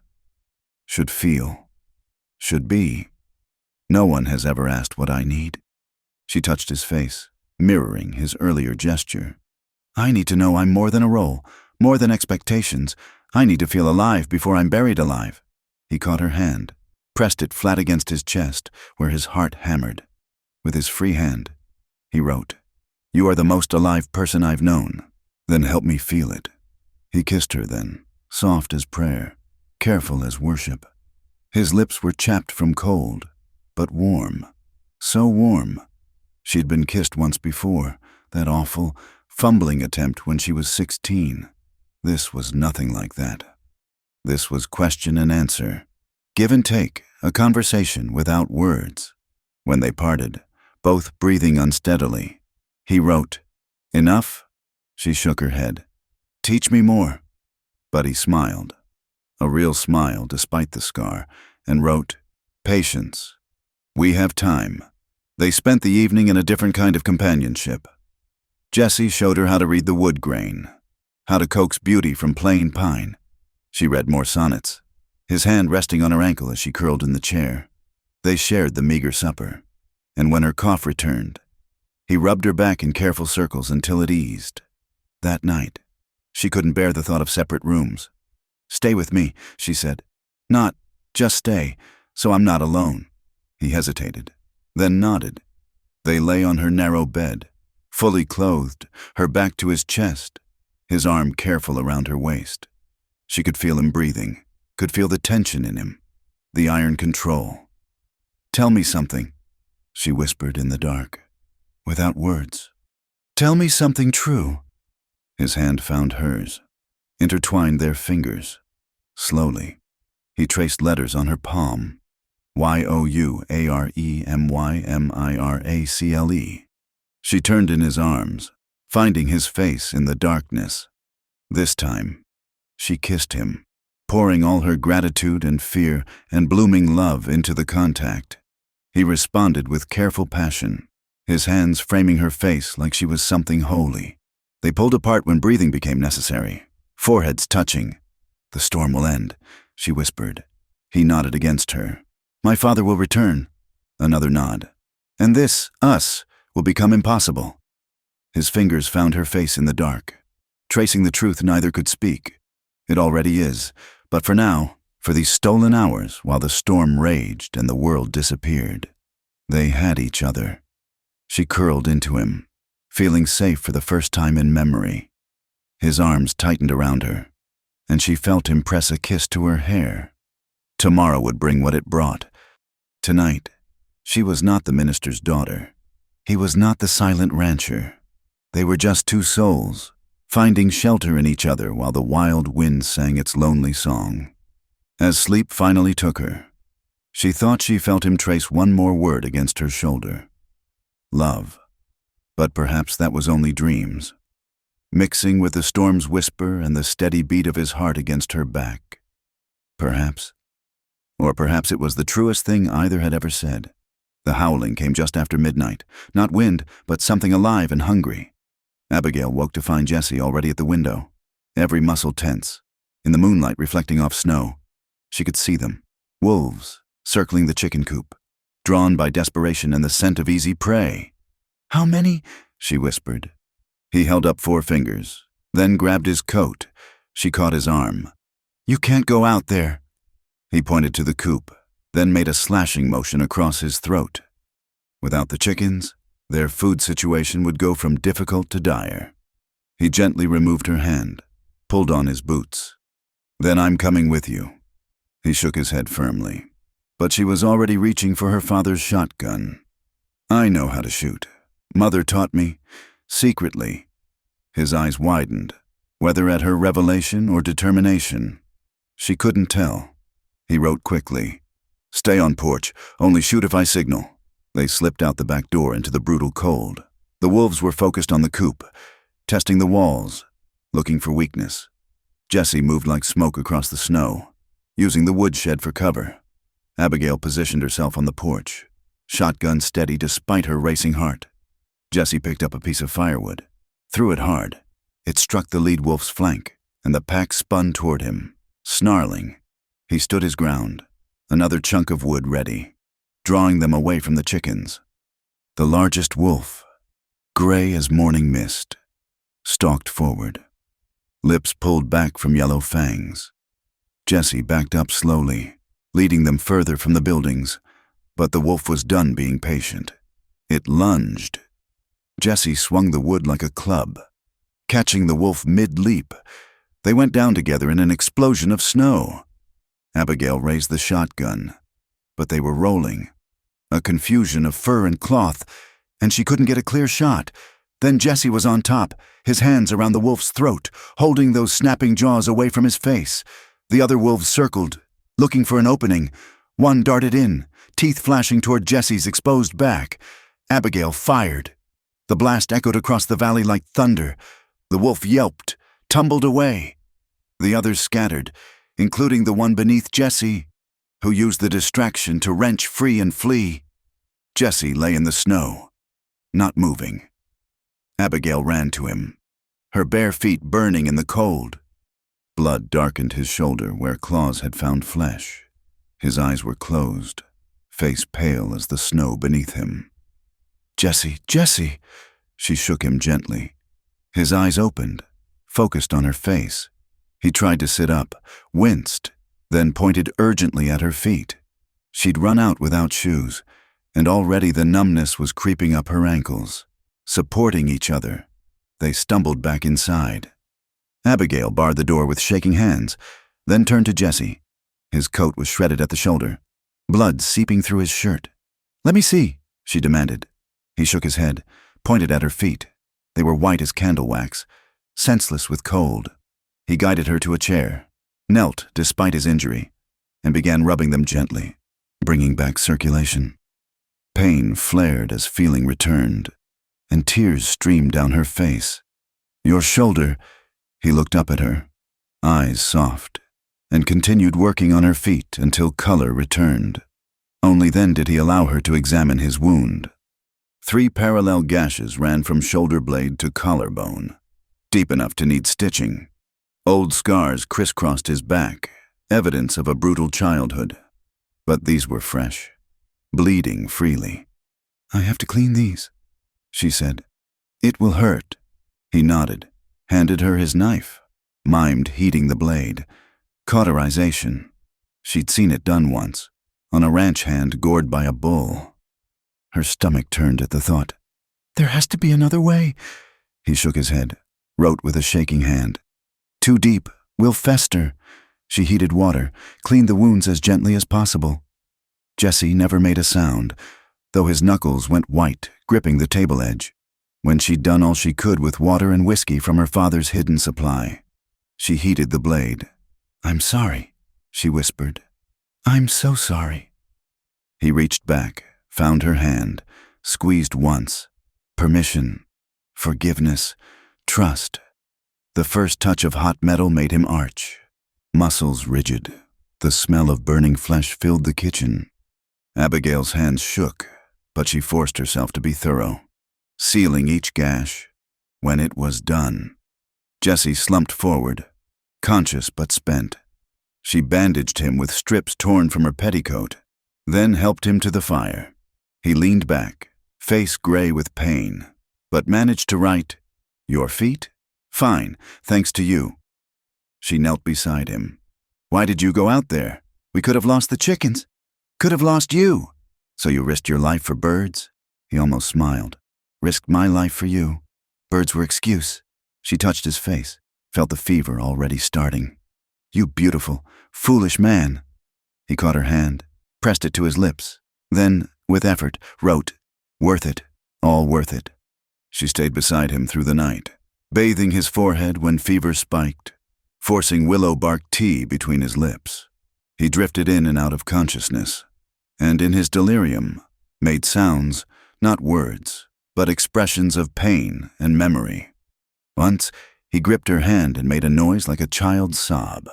[SPEAKER 1] should feel, should be. No one has ever asked what I need." She touched his face, mirroring his earlier gesture. "I need to know I'm more than a role, more than expectations. I need to feel alive before I'm buried alive." He caught her hand, pressed it flat against his chest, where his heart hammered. With his free hand, he wrote, "You are the most alive person I've known. Then help me feel it." He kissed her then, soft as prayer, careful as worship. His lips were chapped from cold, but warm, so warm. She'd been kissed once before, that awful, fumbling attempt when she was 16. This was nothing like that. This was question and answer, give and take, a conversation without words. When they parted, both breathing unsteadily, he wrote, "Enough?" She shook her head. "Teach me more." But he smiled, a real smile despite the scar, and wrote, "Patience. We have time." They spent the evening in a different kind of companionship. Jesse showed her how to read the wood grain, how to coax beauty from plain pine. She read more sonnets, his hand resting on her ankle as she curled in the chair. They shared the meager supper, and when her cough returned, he rubbed her back in careful circles until it eased. That night, she couldn't bear the thought of separate rooms. "Stay with me," she said. "Not, just stay, so I'm not alone." He hesitated, then nodded. They lay on her narrow bed, fully clothed, her back to his chest, his arm careful around her waist. She could feel him breathing, could feel the tension in him, the iron control. "Tell me something," she whispered in the dark, without words. "Tell me something true." His hand found hers, intertwined their fingers. Slowly, he traced letters on her palm. Youremymiracle. She turned in his arms, finding his face in the darkness. This time, she kissed him, pouring all her gratitude and fear and blooming love into the contact. He responded with careful passion, his hands framing her face like she was something holy. They pulled apart when breathing became necessary, foreheads touching. "The storm will end," she whispered. He nodded against her. "My father will return." Another nod. "And this, us, will become impossible." His fingers found her face in the dark, tracing the truth neither could speak. "It already is, but for now, for these stolen hours while the storm raged and the world disappeared." They had each other. She curled into him, feeling safe for the first time in memory. His arms tightened around her, and she felt him press a kiss to her hair. Tomorrow would bring what it brought. Tonight, she was not the minister's daughter. He was not the silent rancher. They were just two souls, finding shelter in each other while the wild wind sang its lonely song. As sleep finally took her, she thought she felt him trace one more word against her shoulder. Love. But perhaps that was only dreams, mixing with the storm's whisper and the steady beat of his heart against her back. Perhaps. Or perhaps it was the truest thing either had ever said. The howling came just after midnight, not wind, but something alive and hungry. Abigail woke to find Jesse already at the window, every muscle tense, in the moonlight reflecting off snow. She could see them, wolves, circling the chicken coop, drawn by desperation and the scent of easy prey. "How many?" she whispered. He held up 4 fingers, then grabbed his coat. She caught his arm. "You can't go out there." He pointed to the coop, then made a slashing motion across his throat. Without the chickens, their food situation would go from difficult to dire. He gently removed her hand, pulled on his boots. "Then I'm coming with you." He shook his head firmly, but she was already reaching for her father's shotgun. "I know how to shoot. Mother taught me, secretly." His eyes widened, whether at her revelation or determination. She couldn't tell. He wrote quickly, "Stay on porch, only shoot if I signal." They slipped out the back door into the brutal cold. The wolves were focused on the coop, testing the walls, looking for weakness. Jesse moved like smoke across the snow, using the woodshed for cover. Abigail positioned herself on the porch, shotgun steady despite her racing heart. Jesse picked up a piece of firewood, threw it hard. It struck the lead wolf's flank, and the pack spun toward him, snarling. He stood his ground, another chunk of wood ready, drawing them away from the chickens. The largest wolf, gray as morning mist, stalked forward, lips pulled back from yellow fangs. Jesse backed up slowly, leading them further from the buildings, but the wolf was done being patient. It lunged. Jesse swung the wood like a club, catching the wolf mid-leap. They went down together in an explosion of snow. Abigail raised the shotgun, but they were rolling, a confusion of fur and cloth, and she couldn't get a clear shot. Then Jesse was on top, his hands around the wolf's throat, holding those snapping jaws away from his face. The other wolves circled, looking for an opening. One darted in, teeth flashing toward Jesse's exposed back. Abigail fired. The blast echoed across the valley like thunder. The wolf yelped, tumbled away. The others scattered, including the one beneath Jesse, who used the distraction to wrench free and flee. Jesse lay in the snow, not moving. Abigail ran to him, her bare feet burning in the cold. Blood darkened his shoulder where claws had found flesh. His eyes were closed, face pale as the snow beneath him. "Jesse, Jesse!" She shook him gently. His eyes opened, focused on her face. He tried to sit up, winced, then pointed urgently at her feet. She'd run out without shoes, and already the numbness was creeping up her ankles. Supporting each other, they stumbled back inside. Abigail barred the door with shaking hands, then turned to Jesse. His coat was shredded at the shoulder, blood seeping through his shirt. "Let me see," she demanded. He shook his head, pointed at her feet. They were white as candle wax, senseless with cold. He guided her to a chair, knelt despite his injury, and began rubbing them gently, bringing back circulation. Pain flared as feeling returned, and tears streamed down her face. "Your shoulder," he looked up at her, eyes soft, and continued working on her feet until color returned. Only then did he allow her to examine his wound. 3 parallel gashes ran from shoulder blade to collarbone, deep enough to need stitching. Old scars crisscrossed his back, evidence of a brutal childhood. But these were fresh, bleeding freely. "I have to clean these," she said. "It will hurt." He nodded, handed her his knife, mimed heating the blade. Cauterization. She'd seen it done once, on a ranch hand gored by a bull. Her stomach turned at the thought. "There has to be another way." He shook his head, wrote with a shaking hand. "Too deep, will fester." She heated water, cleaned the wounds as gently as possible. Jesse never made a sound, though his knuckles went white, gripping the table edge. When she'd done all she could with water and whiskey from her father's hidden supply, she heated the blade. "I'm sorry," she whispered. "I'm so sorry." He reached back, found her hand, squeezed once. Permission, forgiveness, trust. The first touch of hot metal made him arch. Muscles rigid. The smell of burning flesh filled the kitchen. Abigail's hands shook, but she forced herself to be thorough, sealing each gash. When it was done, Jesse slumped forward, conscious but spent. She bandaged him with strips torn from her petticoat, then helped him to the fire. He leaned back, face gray with pain, but managed to write, "Your feet? Fine, thanks to you." She knelt beside him. "Why did you go out there? We could have lost the chickens. Could have lost you. So you risked your life for birds?" He almost smiled. "Risked my life for you. Birds were excuse." She touched his face, felt the fever already starting. "You beautiful, foolish man." He caught her hand, pressed it to his lips, then, with effort, wrote, "Worth it, all worth it." She stayed beside him through the night, bathing his forehead when fever spiked, forcing willow bark tea between his lips. He drifted in and out of consciousness, and in his delirium, made sounds, not words, but expressions of pain and memory. Once, he gripped her hand and made a noise like a child's sob.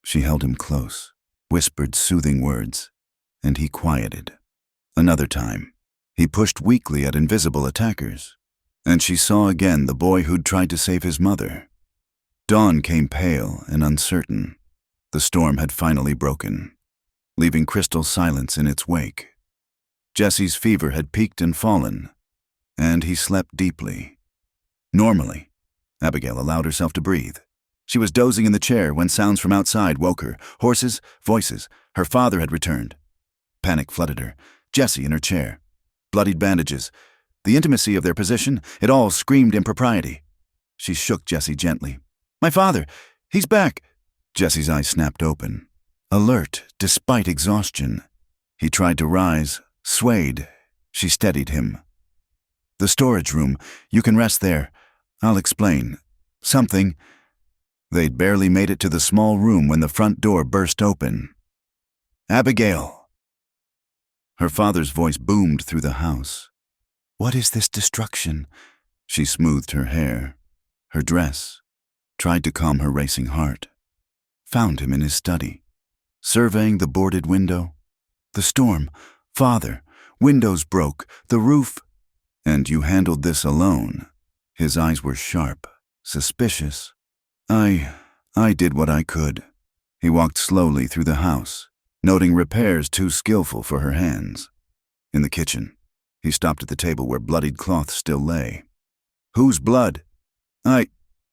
[SPEAKER 1] She held him close, whispered soothing words, and he quieted. Another time, he pushed weakly at invisible attackers, and she saw again the boy who'd tried to save his mother. Dawn came pale and uncertain. The storm had finally broken, leaving crystal silence in its wake. Jesse's fever had peaked and fallen, and he slept deeply. Normally, Abigail allowed herself to breathe. She was dozing in the chair when sounds from outside woke her. Horses, voices. Her father had returned. Panic flooded her. Jesse in her chair. Bloodied bandages. The intimacy of their position, it all screamed impropriety. She shook Jesse gently. "My father! He's back!" Jesse's eyes snapped open, alert despite exhaustion. He tried to rise, swayed. She steadied him. "The storage room. You can rest there. I'll explain. Something." They'd barely made it to the small room when the front door burst open. "Abigail!" Her father's voice boomed through the house. "What is this destruction?" She smoothed her hair, her dress, tried to calm her racing heart. Found him in his study, surveying the boarded window. "The storm. Father. Windows broke. The roof." "And you handled this alone?" His eyes were sharp, suspicious. I did what I could." He walked slowly through the house, noting repairs too skillful for her hands. In the kitchen, he stopped at the table where bloodied cloth still lay. "Whose blood?"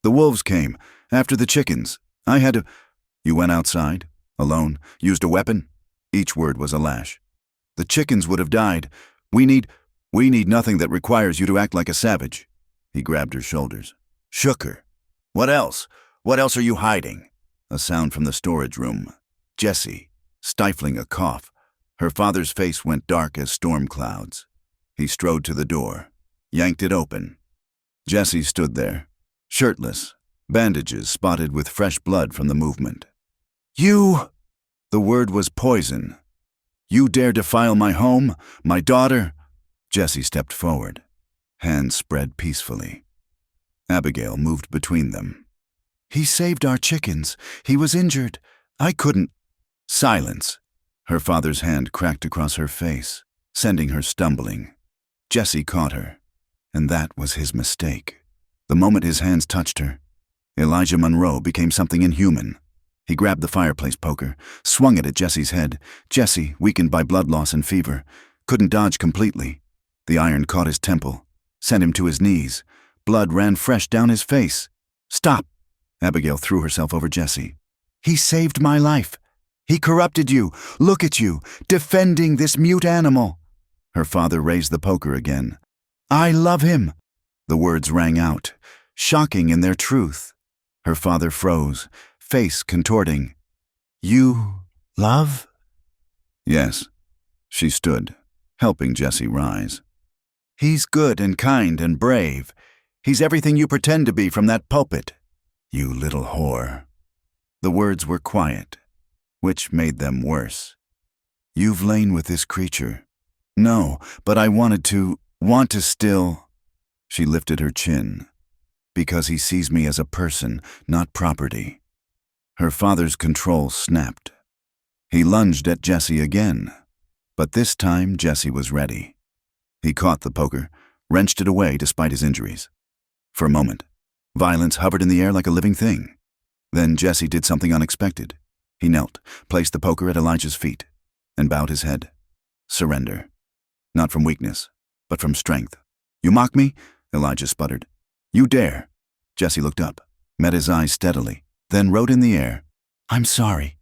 [SPEAKER 1] The wolves came, after the chickens. I had to— You went outside? Alone? Used a weapon? Each word was a lash. The chickens would have died. We need nothing that requires you to act like a savage. He grabbed her shoulders. Shook her. What else? What else are you hiding? A sound from the storage room. Jessie, stifling a cough. Her father's face went dark as storm clouds. He strode to the door, yanked it open. Jessie stood there, shirtless, bandages spotted with fresh blood from the movement. You! The word was poison. You dare defile my home, my daughter? Jessie stepped forward, hands spread peacefully. Abigail moved between them. He saved our chickens. He was injured. I couldn't— Silence. Her father's hand cracked across her face, sending her stumbling. Jessie caught her, and that was his mistake. The moment his hands touched her, Elijah Monroe became something inhuman. He grabbed the fireplace poker, swung it at Jessie's head. Jessie, weakened by blood loss and fever, couldn't dodge completely. The iron caught his temple, sent him to his knees. Blood ran fresh down his face. Stop! Abigail threw herself over Jessie. He saved my life. He corrupted you. Look at you, defending this mute animal. Her father raised the poker again. I love him. The words rang out, shocking in their truth. Her father froze, face contorting. You love? Yes. She stood, helping Jessie rise. He's good and kind and brave. He's everything you pretend to be from that pulpit. You little whore. The words were quiet, which made them worse. You've lain with this creature. No, but I want to still. She lifted her chin. Because he sees me as a person, not property. Her father's control snapped. He lunged at Jessie again, but this time Jessie was ready. He caught the poker, wrenched it away despite his injuries. For a moment, violence hovered in the air like a living thing. Then Jessie did something unexpected. He knelt, placed the poker at Elijah's feet, and bowed his head. Surrender. Not from weakness, but from strength. You mock me? Elijah sputtered. You dare. Jessie looked up, met his eyes steadily, then wrote in the air, I'm sorry.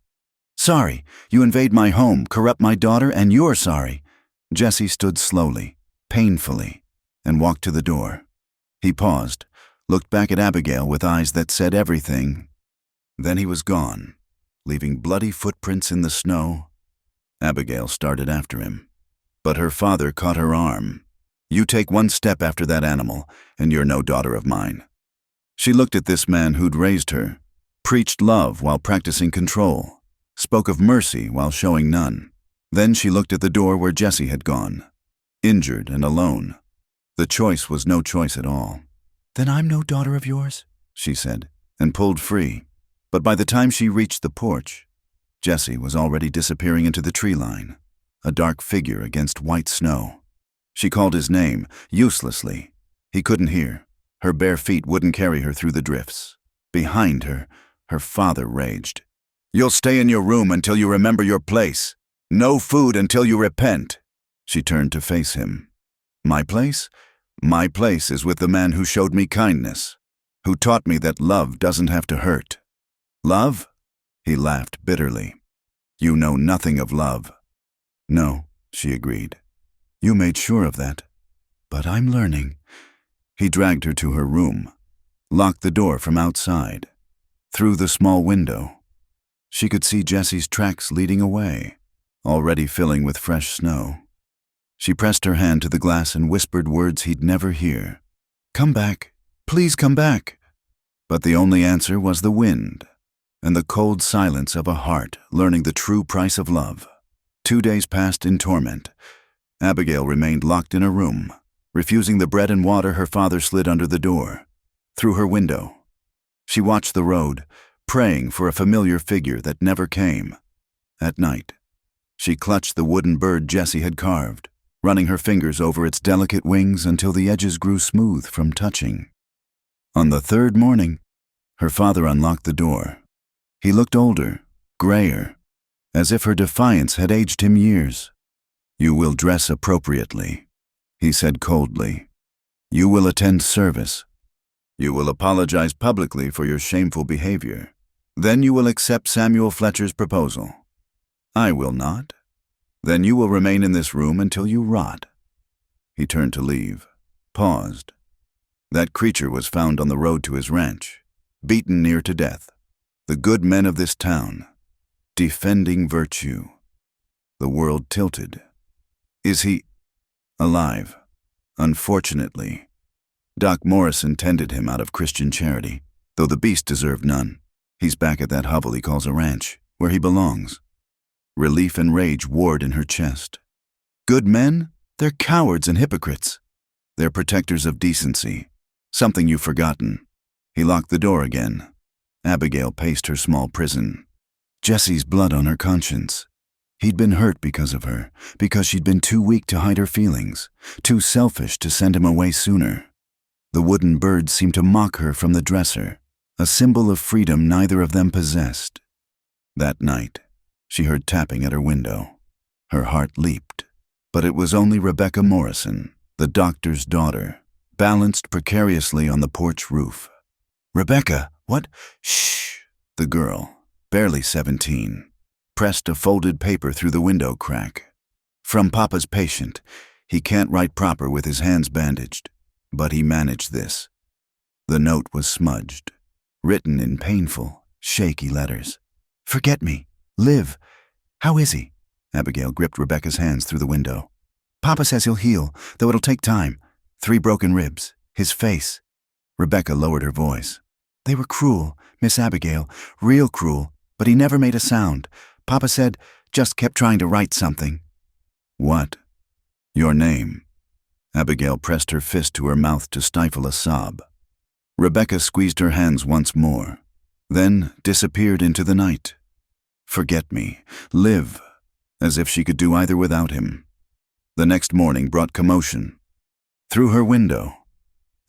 [SPEAKER 1] Sorry. You invade my home, corrupt my daughter, and you're sorry. Jessie stood slowly, painfully, and walked to the door. He paused, looked back at Abigail with eyes that said everything. Then he was gone, leaving bloody footprints in the snow. Abigail started after him, but her father caught her arm. You take one step after that animal, and you're no daughter of mine. She looked at this man who'd raised her, preached love while practicing control, spoke of mercy while showing none. Then she looked at the door where Jessie had gone, injured and alone. The choice was no choice at all. Then I'm no daughter of yours, she said, and pulled free. But by the time she reached the porch, Jessie was already disappearing into the tree line, a dark figure against white snow. She called his name, uselessly. He couldn't hear. Her bare feet wouldn't carry her through the drifts. Behind her, her father raged. You'll stay in your room until you remember your place. No food until you repent. She turned to face him. My place? My place is with the man who showed me kindness, who taught me that love doesn't have to hurt. Love? He laughed bitterly. You know nothing of love. No, she agreed. You made sure of that. But I'm learning. He dragged her to her room, locked the door from outside. Through the small window, she could see Jessie's tracks leading away, already filling with fresh snow. She pressed her hand to the glass and whispered words he'd never hear. Come back. Please come back. But the only answer was the wind and the cold silence of a heart learning the true price of love. 2 days passed in torment. Abigail remained locked in her room, refusing the bread and water her father slid under the door. Through her window, she watched the road, praying for a familiar figure that never came. At night, she clutched the wooden bird Jessie had carved, running her fingers over its delicate wings until the edges grew smooth from touching. On the third morning, her father unlocked the door. He looked older, grayer, as if her defiance had aged him years. You will dress appropriately, he said coldly. You will attend service. You will apologize publicly for your shameful behavior. Then you will accept Samuel Fletcher's proposal. I will not. Then you will remain in this room until you rot." He turned to leave, paused. That creature was found on the road to his ranch, beaten near to death. The good men of this town, defending virtue. The world tilted. Is he alive? Unfortunately. Doc Morrison tended him out of Christian charity, though the beast deserved none. He's back at that hovel he calls a ranch, where he belongs. Relief and rage warred in her chest. Good men? They're cowards and hypocrites. They're protectors of decency, something you've forgotten. He locked the door again. Abigail paced her small prison. Jessie's blood on her conscience. He'd been hurt because of her, because she'd been too weak to hide her feelings, too selfish to send him away sooner. The wooden bird seemed to mock her from the dresser, a symbol of freedom neither of them possessed. That night, she heard tapping at her window. Her heart leaped, but it was only Rebecca Morrison, the doctor's daughter, balanced precariously on the porch roof. "Rebecca, what?" "Shh!" The girl, barely 17, pressed a folded paper through the window crack. "From Papa's patient. He can't write proper with his hands bandaged, but he managed this." The note was smudged, written in painful, shaky letters. "Forget me. Live. How is he?" Abigail gripped Rebecca's hands through the window. "Papa says he'll heal, though it'll take time. 3 broken ribs. His face." Rebecca lowered her voice. "They were cruel, Miss Abigail, real cruel, but he never made a sound. Papa said, just kept trying to write something." "What?" "Your name." Abigail pressed her fist to her mouth to stifle a sob. Rebecca squeezed her hands once more, then disappeared into the night. Forget me, live, as if she could do either without him. The next morning brought commotion. Through her window,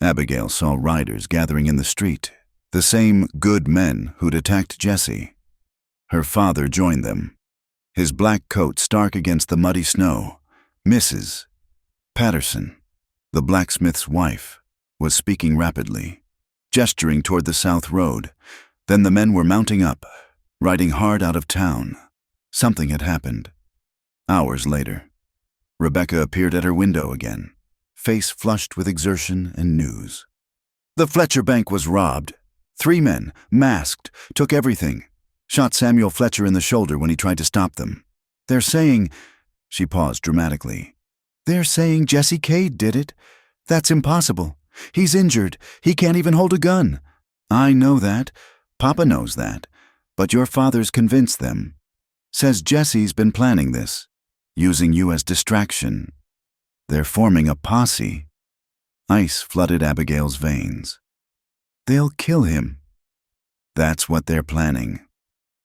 [SPEAKER 1] Abigail saw riders gathering in the street, the same good men who'd attacked Jessie. Her father joined them, his black coat stark against the muddy snow. Mrs. Patterson, the blacksmith's wife, was speaking rapidly, gesturing toward the south road. Then the men were mounting up, riding hard out of town. Something had happened. Hours later, Rebecca appeared at her window again, face flushed with exertion and news. The Fletcher Bank was robbed. 3 men, masked, took everything. Shot Samuel Fletcher in the shoulder when he tried to stop them. They're saying, she paused dramatically, they're saying Jesse Cade did it. That's impossible. He's injured. He can't even hold a gun. I know that. Papa knows that. But your father's convinced them. Says Jesse's been planning this, using you as distraction. They're forming a posse. Ice flooded Abigail's veins. They'll kill him. That's what they're planning.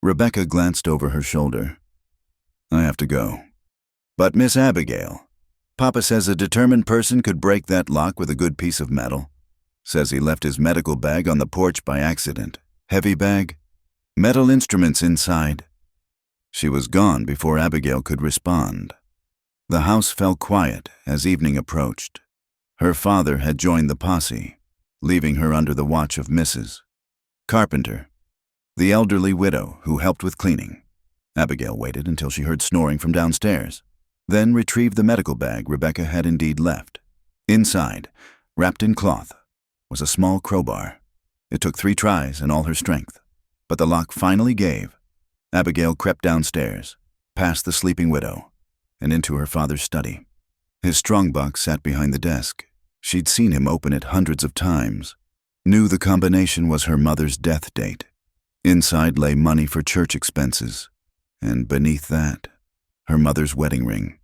[SPEAKER 1] Rebecca glanced over her shoulder. I have to go. But Miss Abigail, Papa says a determined person could break that lock with a good piece of metal. Says he left his medical bag on the porch by accident. Heavy bag, metal instruments inside. She was gone before Abigail could respond. The house fell quiet as evening approached. Her father had joined the posse, leaving her under the watch of Mrs. Carpenter, the elderly widow who helped with cleaning. Abigail waited until she heard snoring from downstairs, then retrieved the medical bag Rebecca had indeed left. Inside, wrapped in cloth, was a small crowbar. It took 3 tries and all her strength, but the lock finally gave. Abigail crept downstairs, past the sleeping widow, and into her father's study. His strongbox sat behind the desk. She'd seen him open it hundreds of times, knew the combination was her mother's death date. Inside lay money for church expenses, and beneath that, her mother's wedding ring.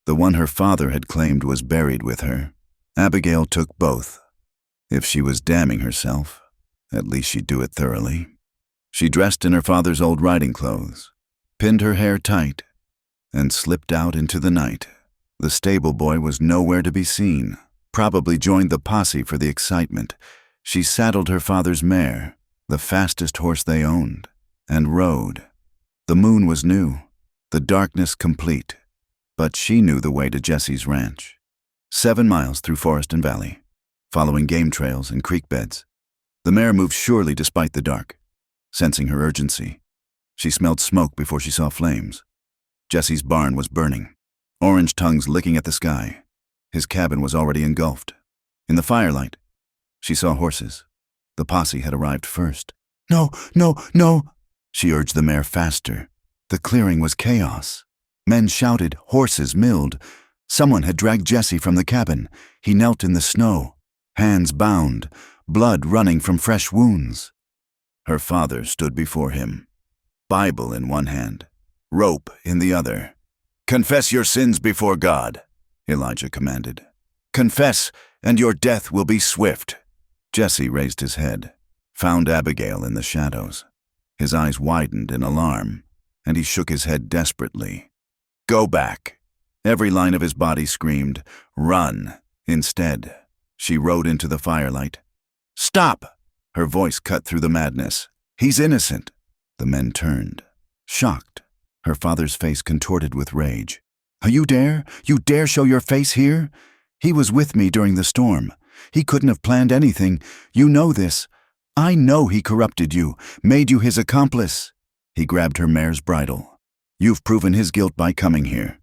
[SPEAKER 1] The one her father had claimed was buried with her. Abigail took both. If she was damning herself, at least she'd do it thoroughly. She dressed in her father's old riding clothes, pinned her hair tight, and slipped out into the night. The stable boy was nowhere to be seen, probably joined the posse for the excitement. She saddled her father's mare, the fastest horse they owned, and rode. The moon was new, the darkness complete, but she knew the way to Jesse's ranch. 7 miles through forest and valley, following game trails and creek beds. The mare moved surely despite the dark, sensing her urgency. She smelled smoke before she saw flames. Jesse's barn was burning, orange tongues licking at the sky. His cabin was already engulfed. In the firelight, she saw horses. The posse had arrived first. No, no, no, she urged the mare faster. The clearing was chaos. Men shouted, horses milled. Someone had dragged Jesse from the cabin. He knelt in the snow, hands bound, blood running from fresh wounds. Her father stood before him, Bible in one hand, rope in the other. "Confess your sins before God," Elijah commanded. "Confess, and your death will be swift." Jesse raised his head, found Abigail in the shadows. His eyes widened in alarm, and he shook his head desperately. "Go back." Every line of his body screamed, "Run." Instead, she rode into the firelight. "Stop!" Her voice cut through the madness. "He's innocent." The men turned, shocked. Her father's face contorted with rage. You dare show your face here? He was with me during the storm. He couldn't have planned anything. You know this. I know he corrupted you, made you his accomplice." He grabbed her mare's bridle. "You've proven his guilt by coming here."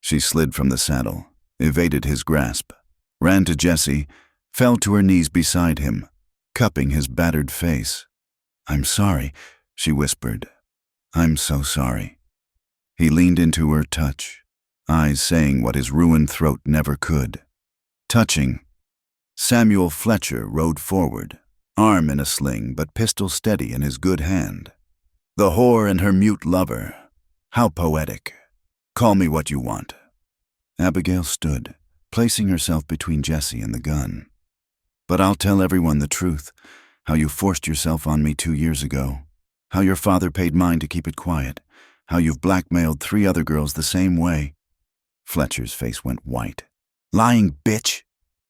[SPEAKER 1] She slid from the saddle, evaded his grasp, ran to Jesse, fell to her knees beside him, cupping his battered face. "I'm sorry," she whispered. "I'm so sorry." He leaned into her touch, eyes saying what his ruined throat never could. Touching, Samuel Fletcher rode forward, arm in a sling but pistol steady in his good hand. The whore and her mute lover. How poetic. "Call me what you want." Abigail stood, placing herself between Jesse and the gun. "But I'll tell everyone the truth, how you forced yourself on me 2 years ago, how your father paid mine to keep it quiet, how you've blackmailed 3 other girls the same way." Fletcher's face went white. "Lying bitch!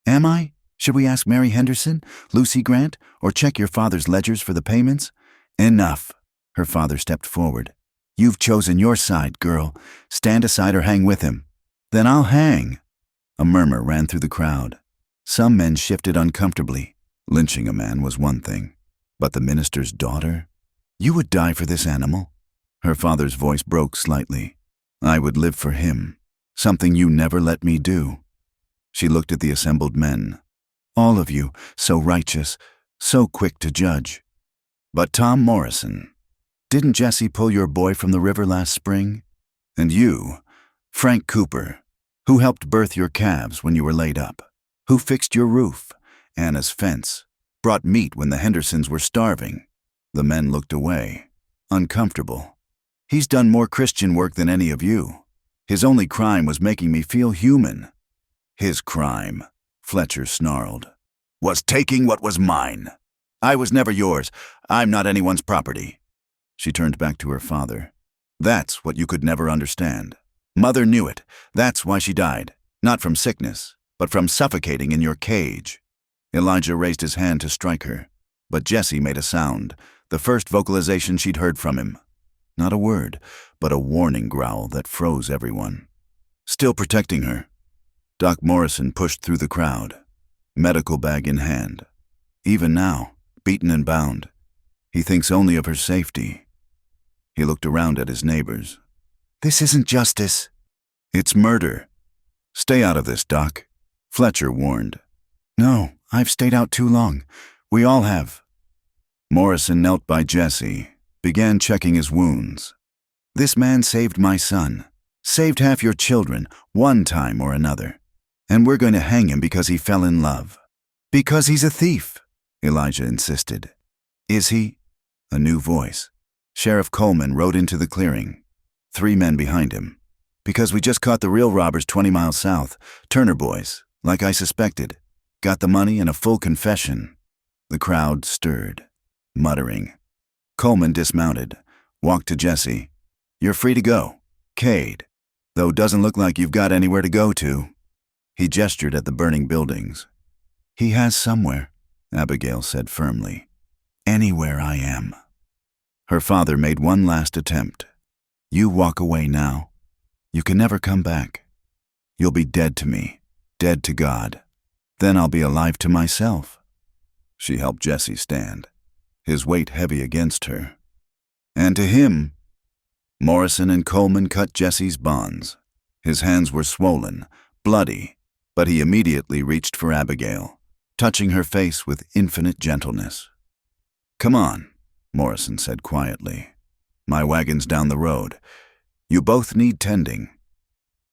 [SPEAKER 1] Am I? Should we ask Mary Henderson, Lucy Grant, or check your father's ledgers for the payments?" "Enough." Her father stepped forward. "You've chosen your side, girl. Stand aside or hang with him." "Then I'll hang." A murmur ran through the crowd. Some men shifted uncomfortably. Lynching a man was one thing, but the minister's daughter? "You would die for this animal?" Her father's voice broke slightly. "I would live for him, something you never let me do." She looked at the assembled men. "All of you, so righteous, so quick to judge. But Tom Morrison, didn't Jesse pull your boy from the river last spring? And you, Frank Cooper, who helped birth your calves when you were laid up, who fixed your roof, Anna's fence, brought meat when the Hendersons were starving." The men looked away, uncomfortable. "He's done more Christian work than any of you. His only crime was making me feel human." "His crime," Fletcher snarled, "was taking what was mine. I was never yours. I'm not anyone's property." She turned back to her father. "That's what you could never understand. Mother knew it. That's why she died. Not from sickness, but from suffocating in your cage." Elijah raised his hand to strike her, but Jesse made a sound, the first vocalization she'd heard from him. Not a word, but a warning growl that froze everyone. Still protecting her, Doc Morrison pushed through the crowd, medical bag in hand. Even now, beaten and bound, he thinks only of her safety. He looked around at his neighbors. "This isn't justice." "It's murder." "Stay out of this, Doc," Fletcher warned. "No, I've stayed out too long. We all have." Morrison knelt by Jesse, began checking his wounds. "This man saved my son, saved half your children, one time or another. And we're going to hang him because he fell in love." "Because he's a thief," Elijah insisted. "Is he?" A new voice. Sheriff Coleman rode into the clearing, 3 men behind him. "Because we just caught the real robbers 20 miles south, Turner boys, like I suspected. Got the money and a full confession." The crowd stirred, muttering. Coleman dismounted, walked to Jesse. "You're free to go, Cade, though doesn't look like you've got anywhere to go to." He gestured at the burning buildings. "He has somewhere," Abigail said firmly. "Anywhere I am." Her father made one last attempt. "You walk away now. You can never come back. You'll be dead to me, dead to God. Then I'll be alive to myself." She helped Jesse stand, his weight heavy against her. And to him, Morrison and Coleman cut Jesse's bonds. His hands were swollen, bloody, but he immediately reached for Abigail, touching her face with infinite gentleness. "Come on," Morrison said quietly. "My wagon's down the road. You both need tending."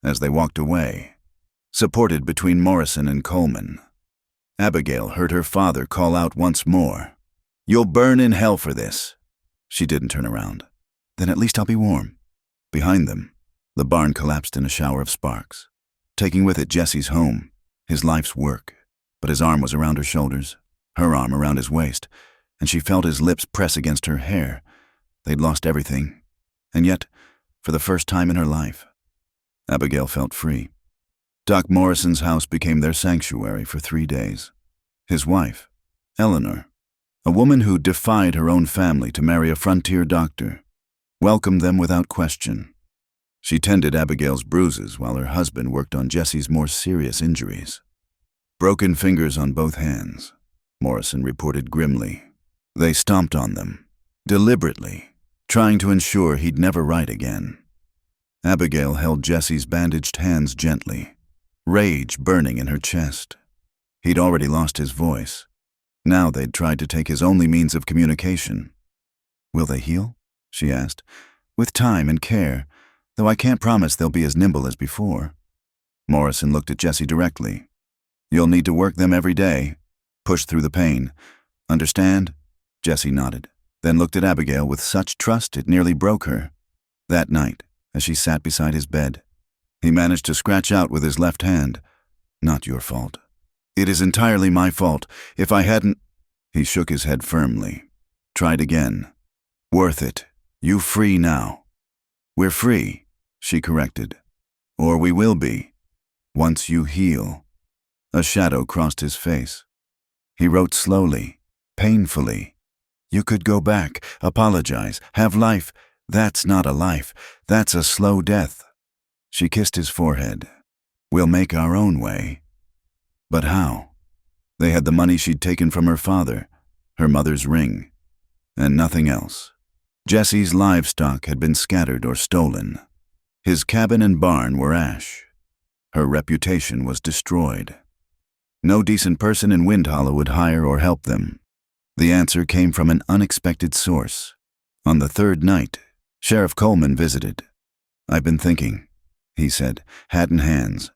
[SPEAKER 1] As they walked away, supported between Morrison and Coleman, Abigail heard her father call out once more, "You'll burn in hell for this." She didn't turn around. "Then at least I'll be warm." Behind them, the barn collapsed in a shower of sparks, taking with it Jesse's home, his life's work. But his arm was around her shoulders, her arm around his waist, and she felt his lips press against her hair. They'd lost everything, and yet, for the first time in her life, Abigail felt free. Doc Morrison's house became their sanctuary for 3 days. His wife, Eleanor, a woman who defied her own family to marry a frontier doctor, welcomed them without question. She tended Abigail's bruises while her husband worked on Jesse's more serious injuries. "Broken fingers on both hands," Morrison reported grimly. They stomped on them, deliberately, trying to ensure he'd never write again. Abigail held Jesse's bandaged hands gently, rage burning in her chest. He'd already lost his voice. Now they'd tried to take his only means of communication. "Will they heal?" she asked. "With time and care, though I can't promise they'll be as nimble as before." Morrison looked at Jesse directly. "You'll need to work them every day. Push through the pain. Understand?" Jesse nodded, then looked at Abigail with such trust it nearly broke her. That night, as she sat beside his bed, he managed to scratch out with his left hand, "Not your fault. It is entirely my fault. If I hadn't—" He shook his head firmly. Tried again. "Worth it. You free now." "We're free," she corrected. "Or we will be. Once you heal." A shadow crossed his face. He wrote slowly, painfully. "You could go back, apologize, have life. That's not a life. That's a slow death." She kissed his forehead. "We'll make our own way." But how? They had the money she'd taken from her father, her mother's ring, and nothing else. Jesse's livestock had been scattered or stolen. His cabin and barn were ash. Her reputation was destroyed. No decent person in Wind Hollow would hire or help them. The answer came from an unexpected source. On the third night, Sheriff Coleman visited. "I've been thinking," he said, hat in hands.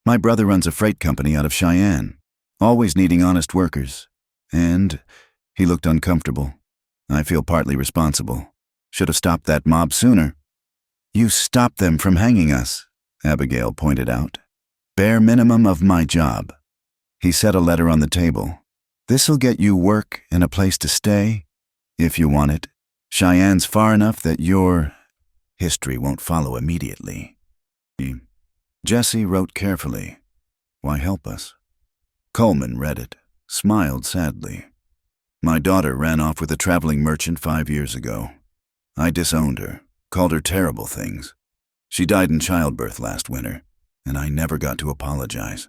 [SPEAKER 1] "My brother runs a freight company out of Cheyenne, always needing honest workers. And," he looked uncomfortable, "I feel partly responsible. Should have stopped that mob sooner." "You stopped them from hanging us," Abigail pointed out. "Bare minimum of my job." He set a letter on the table. "This'll get you work and a place to stay, if you want it. Cheyenne's far enough that your history won't follow immediately." Jesse wrote carefully, "Why help us?" Coleman read it, smiled sadly. "My daughter ran off with a traveling merchant 5 years ago. I disowned her, called her terrible things. She died in childbirth last winter, and I never got to apologize.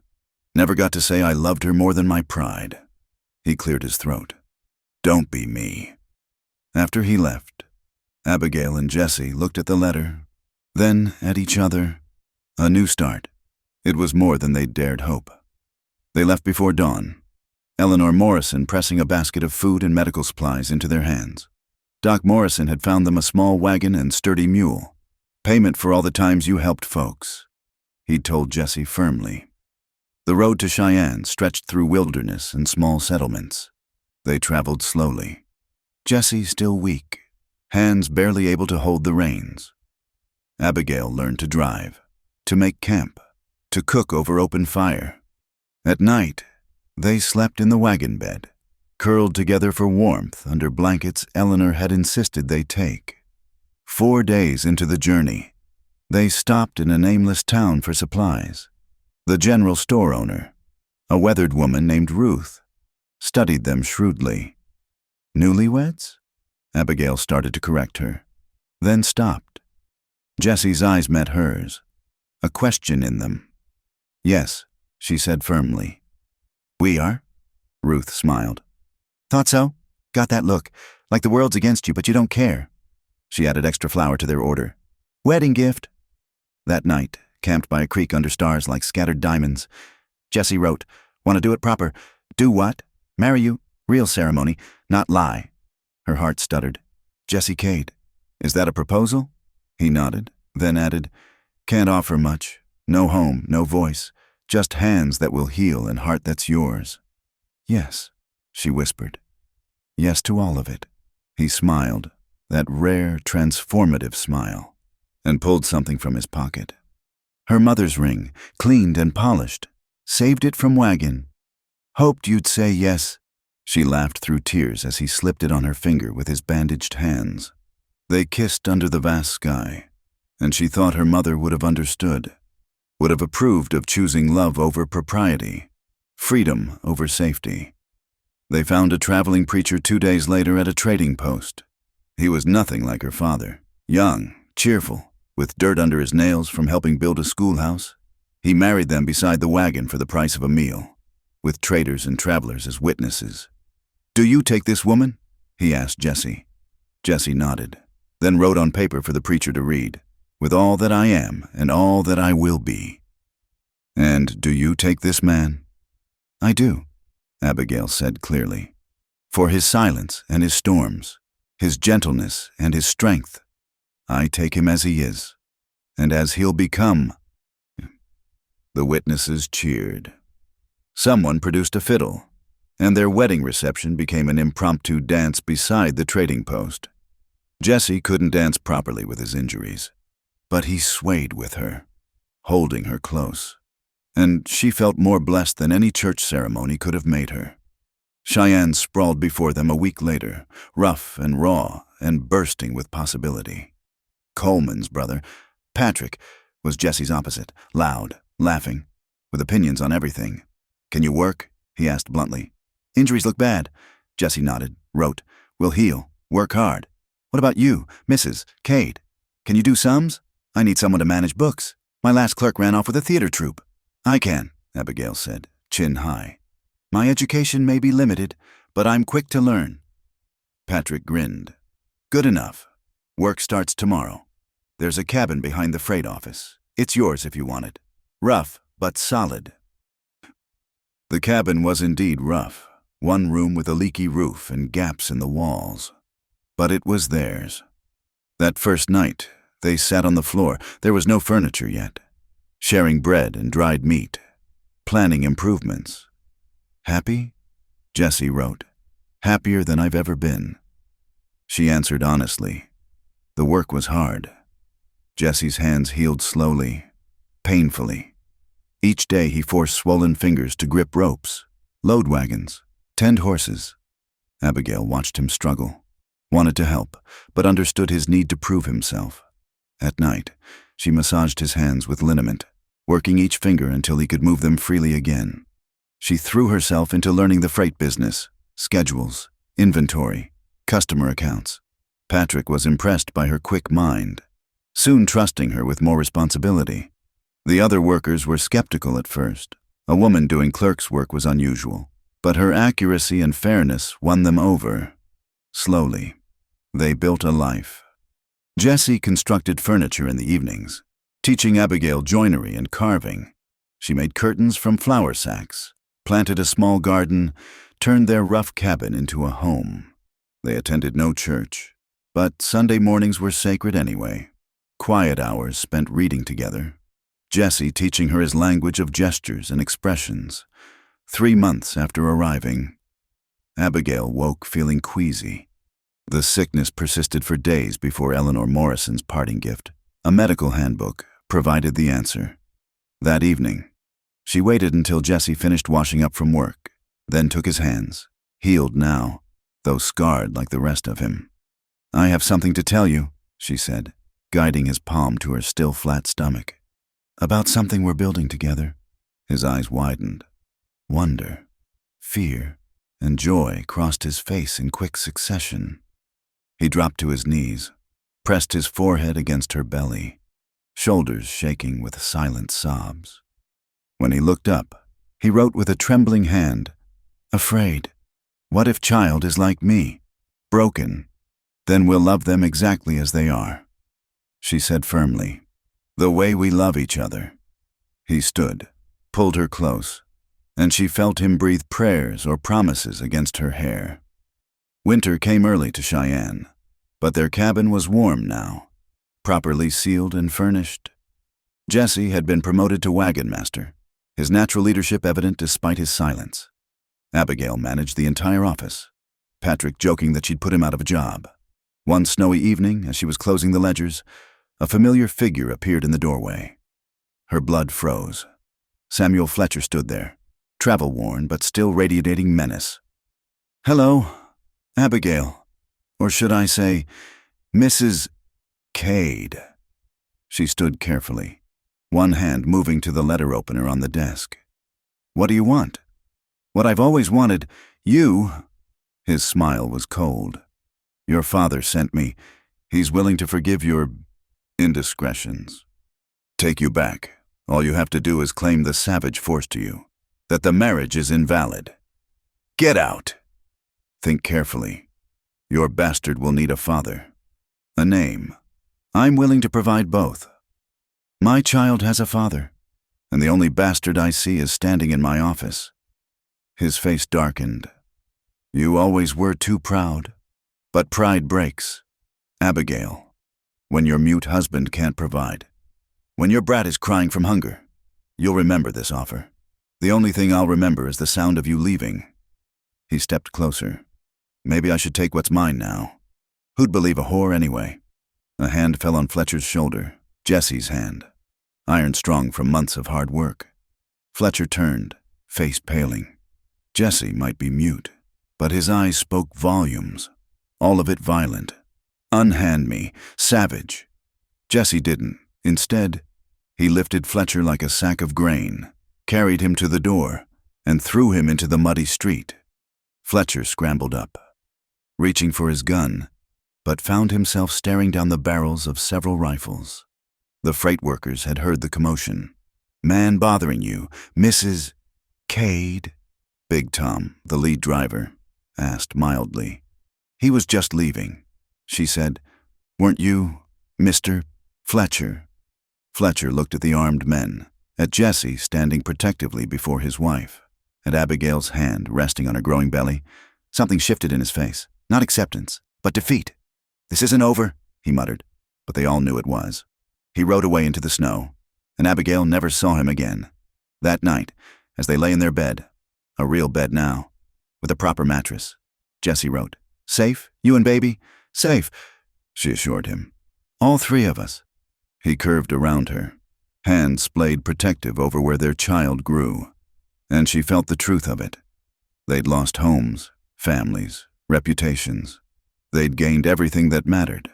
[SPEAKER 1] Never got to say I loved her more than my pride." He cleared his throat. "Don't be me." After he left, Abigail and Jesse looked at the letter, then at each other. A new start. It was more than they'd dared hope. They left before dawn, Eleanor Morrison pressing a basket of food and medical supplies into their hands. Doc Morrison had found them a small wagon and sturdy mule. "Payment for all the times you helped folks," he'd told Jesse firmly. The road to Cheyenne stretched through wilderness and small settlements. They traveled slowly. Jesse still weak, hands barely able to hold the reins. Abigail learned to drive, to make camp, to cook over open fire. At night, they slept in the wagon bed, curled together for warmth under blankets Eleanor had insisted they take. 4 days into the journey, they stopped in a nameless town for supplies. The general store owner, a weathered woman named Ruth, studied them shrewdly. "Newlyweds?" Abigail started to correct her, then stopped. Jesse's eyes met hers, a question in them. "Yes," she said firmly. "We are?" Ruth smiled. Thought so? Got that look. Like the world's against you, but you don't care. She added extra flour to their order. Wedding gift. That night, camped by a creek under stars like scattered diamonds, Jessie wrote, Want to do it proper. Do what? Marry you. Real ceremony, not lie. Her heart stuttered. Jessie Cade. Is that a proposal? He nodded, then added, Can't offer much. No home, no voice. Just hands that will heal and heart that's yours. Yes, she whispered. Yes to all of it. He smiled, that rare, transformative smile, and pulled something from his pocket. Her mother's ring, cleaned and polished. Saved it from wagon. Hoped you'd say yes. She laughed through tears as he slipped it on her finger with his bandaged hands. They kissed under the vast sky, and she thought her mother would have understood, would have approved of choosing love over propriety, freedom over safety. They found a traveling preacher 2 days later at a trading post. He was nothing like her father, young, cheerful, with dirt under his nails from helping build a schoolhouse. He married them beside the wagon for the price of a meal, with traders and travelers as witnesses. Do you take this woman? He asked Jessie. Jessie nodded, then wrote on paper for the preacher to read, with all that I am and all that I will be. And do you take this man? I do, Abigail said clearly. For his silence and his storms, his gentleness and his strength, I take him as he is, and as he'll become. The witnesses cheered. Someone produced a fiddle, and their wedding reception became an impromptu dance beside the trading post. Jessie couldn't dance properly with his injuries, but he swayed with her, holding her close, and she felt more blessed than any church ceremony could have made her. Cheyenne sprawled before them a week later, rough and raw and bursting with possibility. Coleman's brother, Patrick, was Jessie's opposite, loud, laughing, with opinions on everything. Can you work? He asked bluntly. Injuries look bad. Jessie nodded, wrote, We'll heal, work hard. What about you, Mrs. Cade? Can you do sums? I need someone to manage books. My last clerk ran off with a theater troupe. I can, Abigail said, chin high. My education may be limited, but I'm quick to learn. Patrick grinned. Good enough. Work starts tomorrow. There's a cabin behind the freight office. It's yours if you want it. Rough, but solid. The cabin was indeed rough, one room with a leaky roof and gaps in the walls. But it was theirs. That first night, they sat on the floor. There was no furniture yet. Sharing bread and dried meat. Planning improvements. Happy? Jessie wrote. Happier than I've ever been. She answered honestly. The work was hard. Jessie's hands healed slowly, painfully. Each day he forced swollen fingers to grip ropes, load wagons, tend horses. Abigail watched him struggle, wanted to help, but understood his need to prove himself. At night, she massaged his hands with liniment, working each finger until he could move them freely again. She threw herself into learning the freight business, schedules, inventory, customer accounts. Patrick was impressed by her quick mind, soon trusting her with more responsibility. The other workers were skeptical at first. A woman doing clerk's work was unusual, but her accuracy and fairness won them over. Slowly, they built a life. Jessie constructed furniture in the evenings, teaching Abigail joinery and carving. She made curtains from flour sacks, planted a small garden, turned their rough cabin into a home. They attended no church, but Sunday mornings were sacred anyway. Quiet hours spent reading together. Jessie teaching her his language of gestures and expressions. 3 months after arriving, Abigail woke feeling queasy. The sickness persisted for days before Eleanor Morrison's parting gift, a medical handbook, provided the answer. That evening, she waited until Jessie finished washing up from work, then took his hands, healed now, though scarred like the rest of him. I have something to tell you, she said, guiding his palm to her still flat stomach. About something we're building together. His eyes widened. Wonder, fear, and joy crossed his face in quick succession. He dropped to his knees, pressed his forehead against her belly, shoulders shaking with silent sobs. When he looked up, he wrote with a trembling hand, Afraid. What if child is like me, broken? Then we'll love them exactly as they are, she said firmly. The way we love each other. He stood, pulled her close, and she felt him breathe prayers or promises against her hair. Winter came early to Cheyenne, but their cabin was warm now, properly sealed and furnished. Jesse had been promoted to wagon master, his natural leadership evident despite his silence. Abigail managed the entire office, Patrick joking that she'd put him out of a job. One snowy evening, as she was closing the ledgers, a familiar figure appeared in the doorway. Her blood froze. Samuel Fletcher stood there, travel-worn but still radiating menace. "Hello, Abigail, or should I say, Mrs. Cade." She stood carefully, one hand moving to the letter opener on the desk. "What do you want?" "What I've always wanted, you—" His smile was cold. "Your father sent me. He's willing to forgive your indiscretions. Take you back. All you have to do is claim the savage forced to you, that the marriage is invalid. Get out. Think carefully. Your bastard will need a father, a name. I'm willing to provide both. My child has a father, and the only bastard I see is standing in my office." His face darkened. "You always were too proud, but pride breaks. Abigail, when your mute husband can't provide, when your brat is crying from hunger, you'll remember this offer. The only thing I'll remember is the sound of you leaving." He stepped closer. "Maybe I should take what's mine now. Who'd believe a whore anyway?" A hand fell on Fletcher's shoulder, Jesse's hand, iron-strong from months of hard work. Fletcher turned, face paling. Jesse might be mute, but his eyes spoke volumes, all of it violent. "Unhand me, savage." Jesse didn't. Instead, he lifted Fletcher like a sack of grain, carried him to the door, and threw him into the muddy street. Fletcher scrambled up, reaching for his gun, but found himself staring down the barrels of several rifles. The freight workers had heard the commotion. "Man bothering you, Mrs. Cade?" Big Tom, the lead driver, asked mildly. "He was just leaving," she said. "Weren't you, Mr. Fletcher?" Fletcher looked at the armed men, at Jesse standing protectively before his wife, at Abigail's hand resting on her growing belly. Something shifted in his face. Not acceptance, but defeat. "This isn't over," he muttered, but they all knew it was. He rode away into the snow, and Abigail never saw him again. That night, as they lay in their bed, a real bed now, with a proper mattress, Jesse wrote, "Safe, you and baby? Safe," she assured him. "All three of us." He curved around her, hands splayed protective over where their child grew, and she felt the truth of it. They'd lost homes, families, reputations. They'd gained everything that mattered.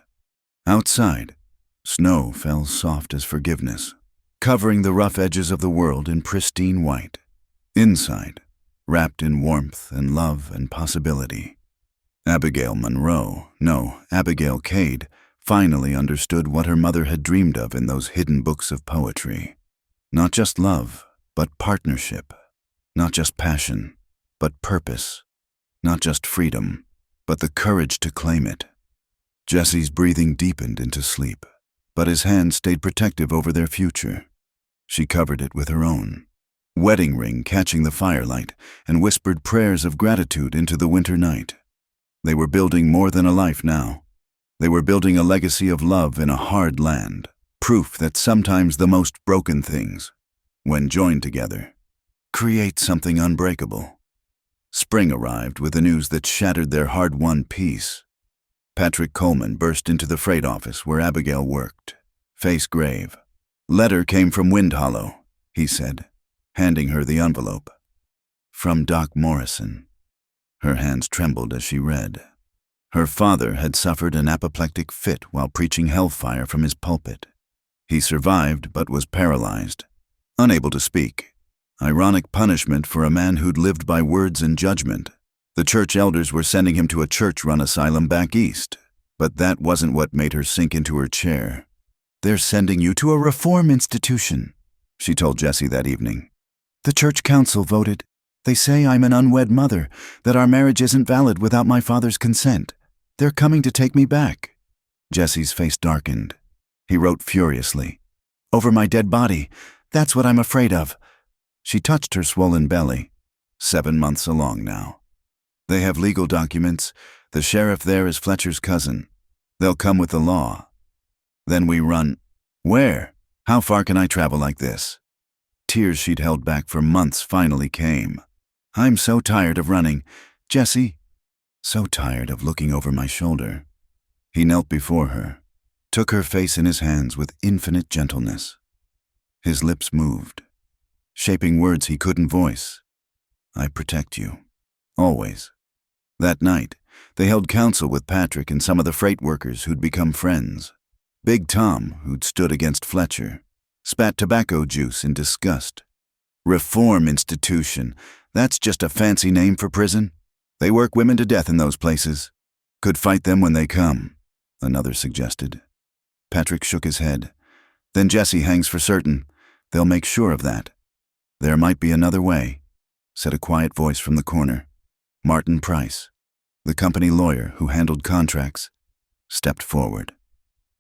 [SPEAKER 1] Outside, snow fell soft as forgiveness, covering the rough edges of the world in pristine white. Inside, wrapped in warmth and love and possibility. Abigail Cade, finally understood what her mother had dreamed of in those hidden books of poetry. Not just love, but partnership. Not just passion, but purpose. Not just freedom, but the courage to claim it. Jesse's breathing deepened into sleep, but his hand stayed protective over their future. She covered it with her own, wedding ring catching the firelight, and whispered prayers of gratitude into the winter night. They were building more than a life now. They were building a legacy of love in a hard land, proof that sometimes the most broken things, when joined together, create something unbreakable. Spring arrived with the news that shattered their hard-won peace. Patrick Coleman burst into the freight office where Abigail worked, face grave. "Letter came from Wind Hollow," he said, handing her the envelope. "From Doc Morrison." Her hands trembled as she read. Her father had suffered an apoplectic fit while preaching hellfire from his pulpit. He survived but was paralyzed, unable to speak. Ironic punishment for a man who'd lived by words and judgment. The church elders were sending him to a church-run asylum back east, but that wasn't what made her sink into her chair. "They're sending you to a reform institution," she told Jesse that evening. "The church council voted." They say I'm an unwed mother, that our marriage isn't valid without my father's consent. They're coming to take me back." Jesse's face darkened. He wrote furiously, "Over my dead body. That's what I'm afraid of." She touched her swollen belly. 7 months along now. "They have legal documents. The sheriff there is Fletcher's cousin. They'll come with the law. Then we run." "Where? How far can I travel like this?" Tears she'd held back for months finally came. "I'm so tired of running. Jesse." "So tired of looking over my shoulder." He knelt before her, took her face in his hands with infinite gentleness. His lips moved, shaping words he couldn't voice. "I protect you. Always." That night, they held council with Patrick and some of the freight workers who'd become friends. Big Tom, who'd stood against Fletcher, spat tobacco juice in disgust. "Reform institution. That's just a fancy name for prison. They work women to death in those places. Could fight them when they come," another suggested. Patrick shook his head. "Then Jesse hangs for certain. They'll make sure of that." "There might be another way," said a quiet voice from the corner. Martin Price, the company lawyer who handled contracts, stepped forward.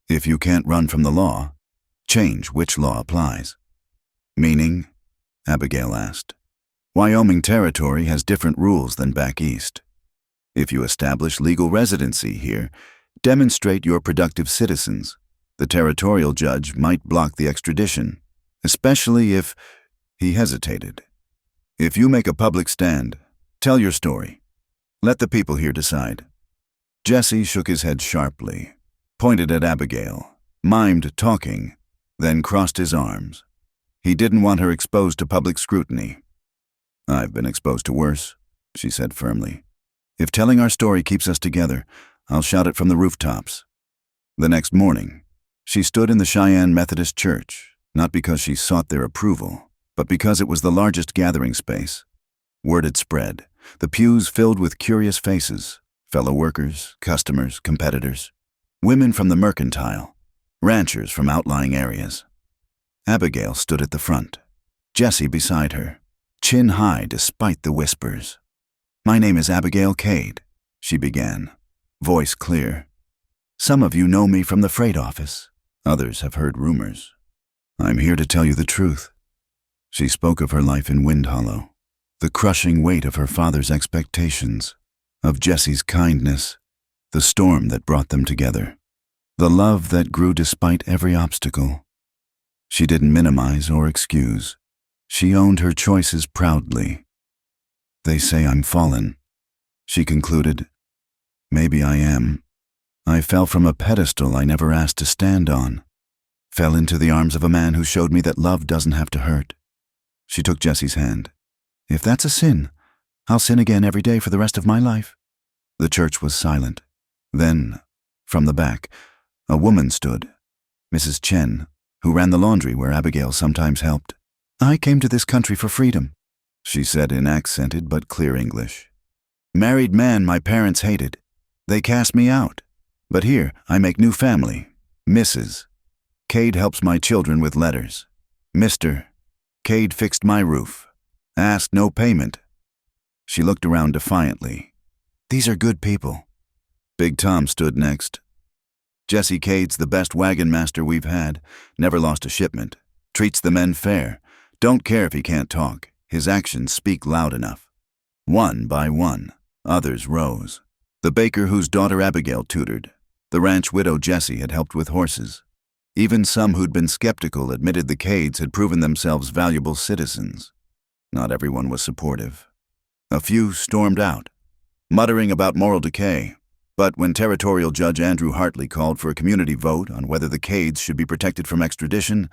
[SPEAKER 1] "If you can't run from the law, change which law applies." "Meaning?" Abigail asked. "Wyoming territory has different rules than back east. If you establish legal residency here, demonstrate you're productive citizens, the territorial judge might block the extradition, especially if—" He hesitated. "If you make a public stand, tell your story. Let the people here decide." Jesse shook his head sharply, pointed at Abigail, mimed talking, then crossed his arms. He didn't want her exposed to public scrutiny. "I've been exposed to worse," she said firmly. "If telling our story keeps us together, I'll shout it from the rooftops." The next morning, she stood in the Cheyenne Methodist Church, not because she sought their approval, but because it was the largest gathering space. Word had spread, the pews filled with curious faces, fellow workers, customers, competitors, women from the mercantile, ranchers from outlying areas. Abigail stood at the front, Jesse beside her, chin high despite the whispers. "My name is Abigail Cade," she began, voice clear. "Some of you know me from the freight office. Others have heard rumors. I'm here to tell you the truth." She spoke of her life in Wind Hollow, the crushing weight of her father's expectations, of Jesse's kindness, the storm that brought them together, the love that grew despite every obstacle. She didn't minimize or excuse. She owned her choices proudly. "They say I'm fallen," she concluded. "Maybe I am. I fell from a pedestal I never asked to stand on. Fell into the arms of a man who showed me that love doesn't have to hurt." She took Jesse's hand. "If that's a sin, I'll sin again every day for the rest of my life." The church was silent. Then, from the back, a woman stood, Mrs. Chen, who ran the laundry where Abigail sometimes helped. "I came to this country for freedom," she said in accented but clear English. "Married man my parents hated. They cast me out. But here I make new family. Mrs. Cade helps my children with letters. Mr. Cade fixed my roof. Asked no payment." She looked around defiantly. "These are good people." Big Tom stood next. "Jesse Cade's the best wagon master we've had. Never lost a shipment. Treats the men fair. Don't care if he can't talk. His actions speak loud enough." One by one, others rose. The baker whose daughter Abigail tutored. The ranch widow Jessie had helped with horses. Even some who'd been skeptical admitted the Cades had proven themselves valuable citizens. Not everyone was supportive. A few stormed out, muttering about moral decay. But when Territorial Judge Andrew Hartley called for a community vote on whether the Cades should be protected from extradition,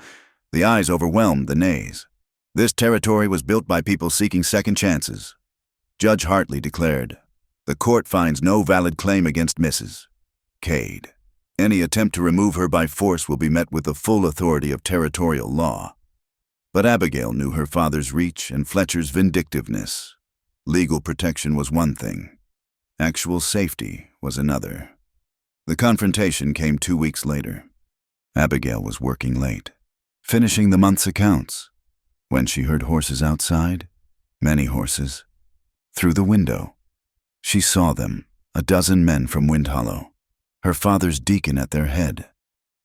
[SPEAKER 1] the ayes overwhelmed the nays. This territory was built by people seeking second chances. Judge Hartley declared, "The court finds no valid claim against Mrs. Cade. Any attempt to remove her by force will be met with the full authority of territorial law." But Abigail knew her father's reach and Fletcher's vindictiveness. Legal protection was one thing. Actual safety was another. The confrontation came 2 weeks later. Abigail was working late, finishing the month's accounts, when she heard horses outside, Many horses. Through the window, she saw them, a dozen men from Wind Hollow, her father's deacon at their head,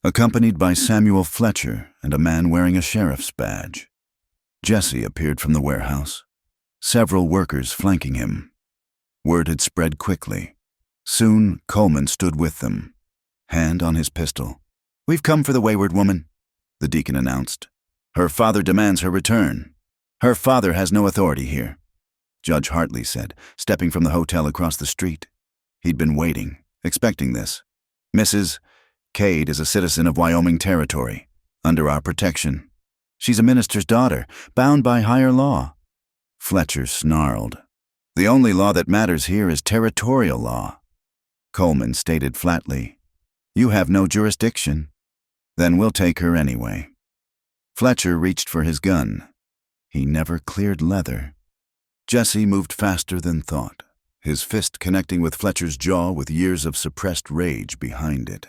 [SPEAKER 1] accompanied by Samuel Fletcher and a man wearing a sheriff's badge. Jesse appeared from the warehouse, several workers flanking him. Word had spread quickly. Soon, Coleman stood with them, hand on his pistol. "We've come for the wayward woman," the deacon announced. "Her father demands her return. Her father has no authority here," Judge Hartley said, stepping from the hotel across the street. He'd been waiting, expecting this. "Mrs. Cade is a citizen of Wyoming Territory, under our protection. She's a minister's daughter, bound by higher law." Fletcher snarled. "The only law that matters here is territorial law." Coleman stated flatly, "You have no jurisdiction." "Then we'll take her anyway." Fletcher reached for his gun. He never cleared leather. Jesse moved faster than thought, his fist connecting with Fletcher's jaw with years of suppressed rage behind it.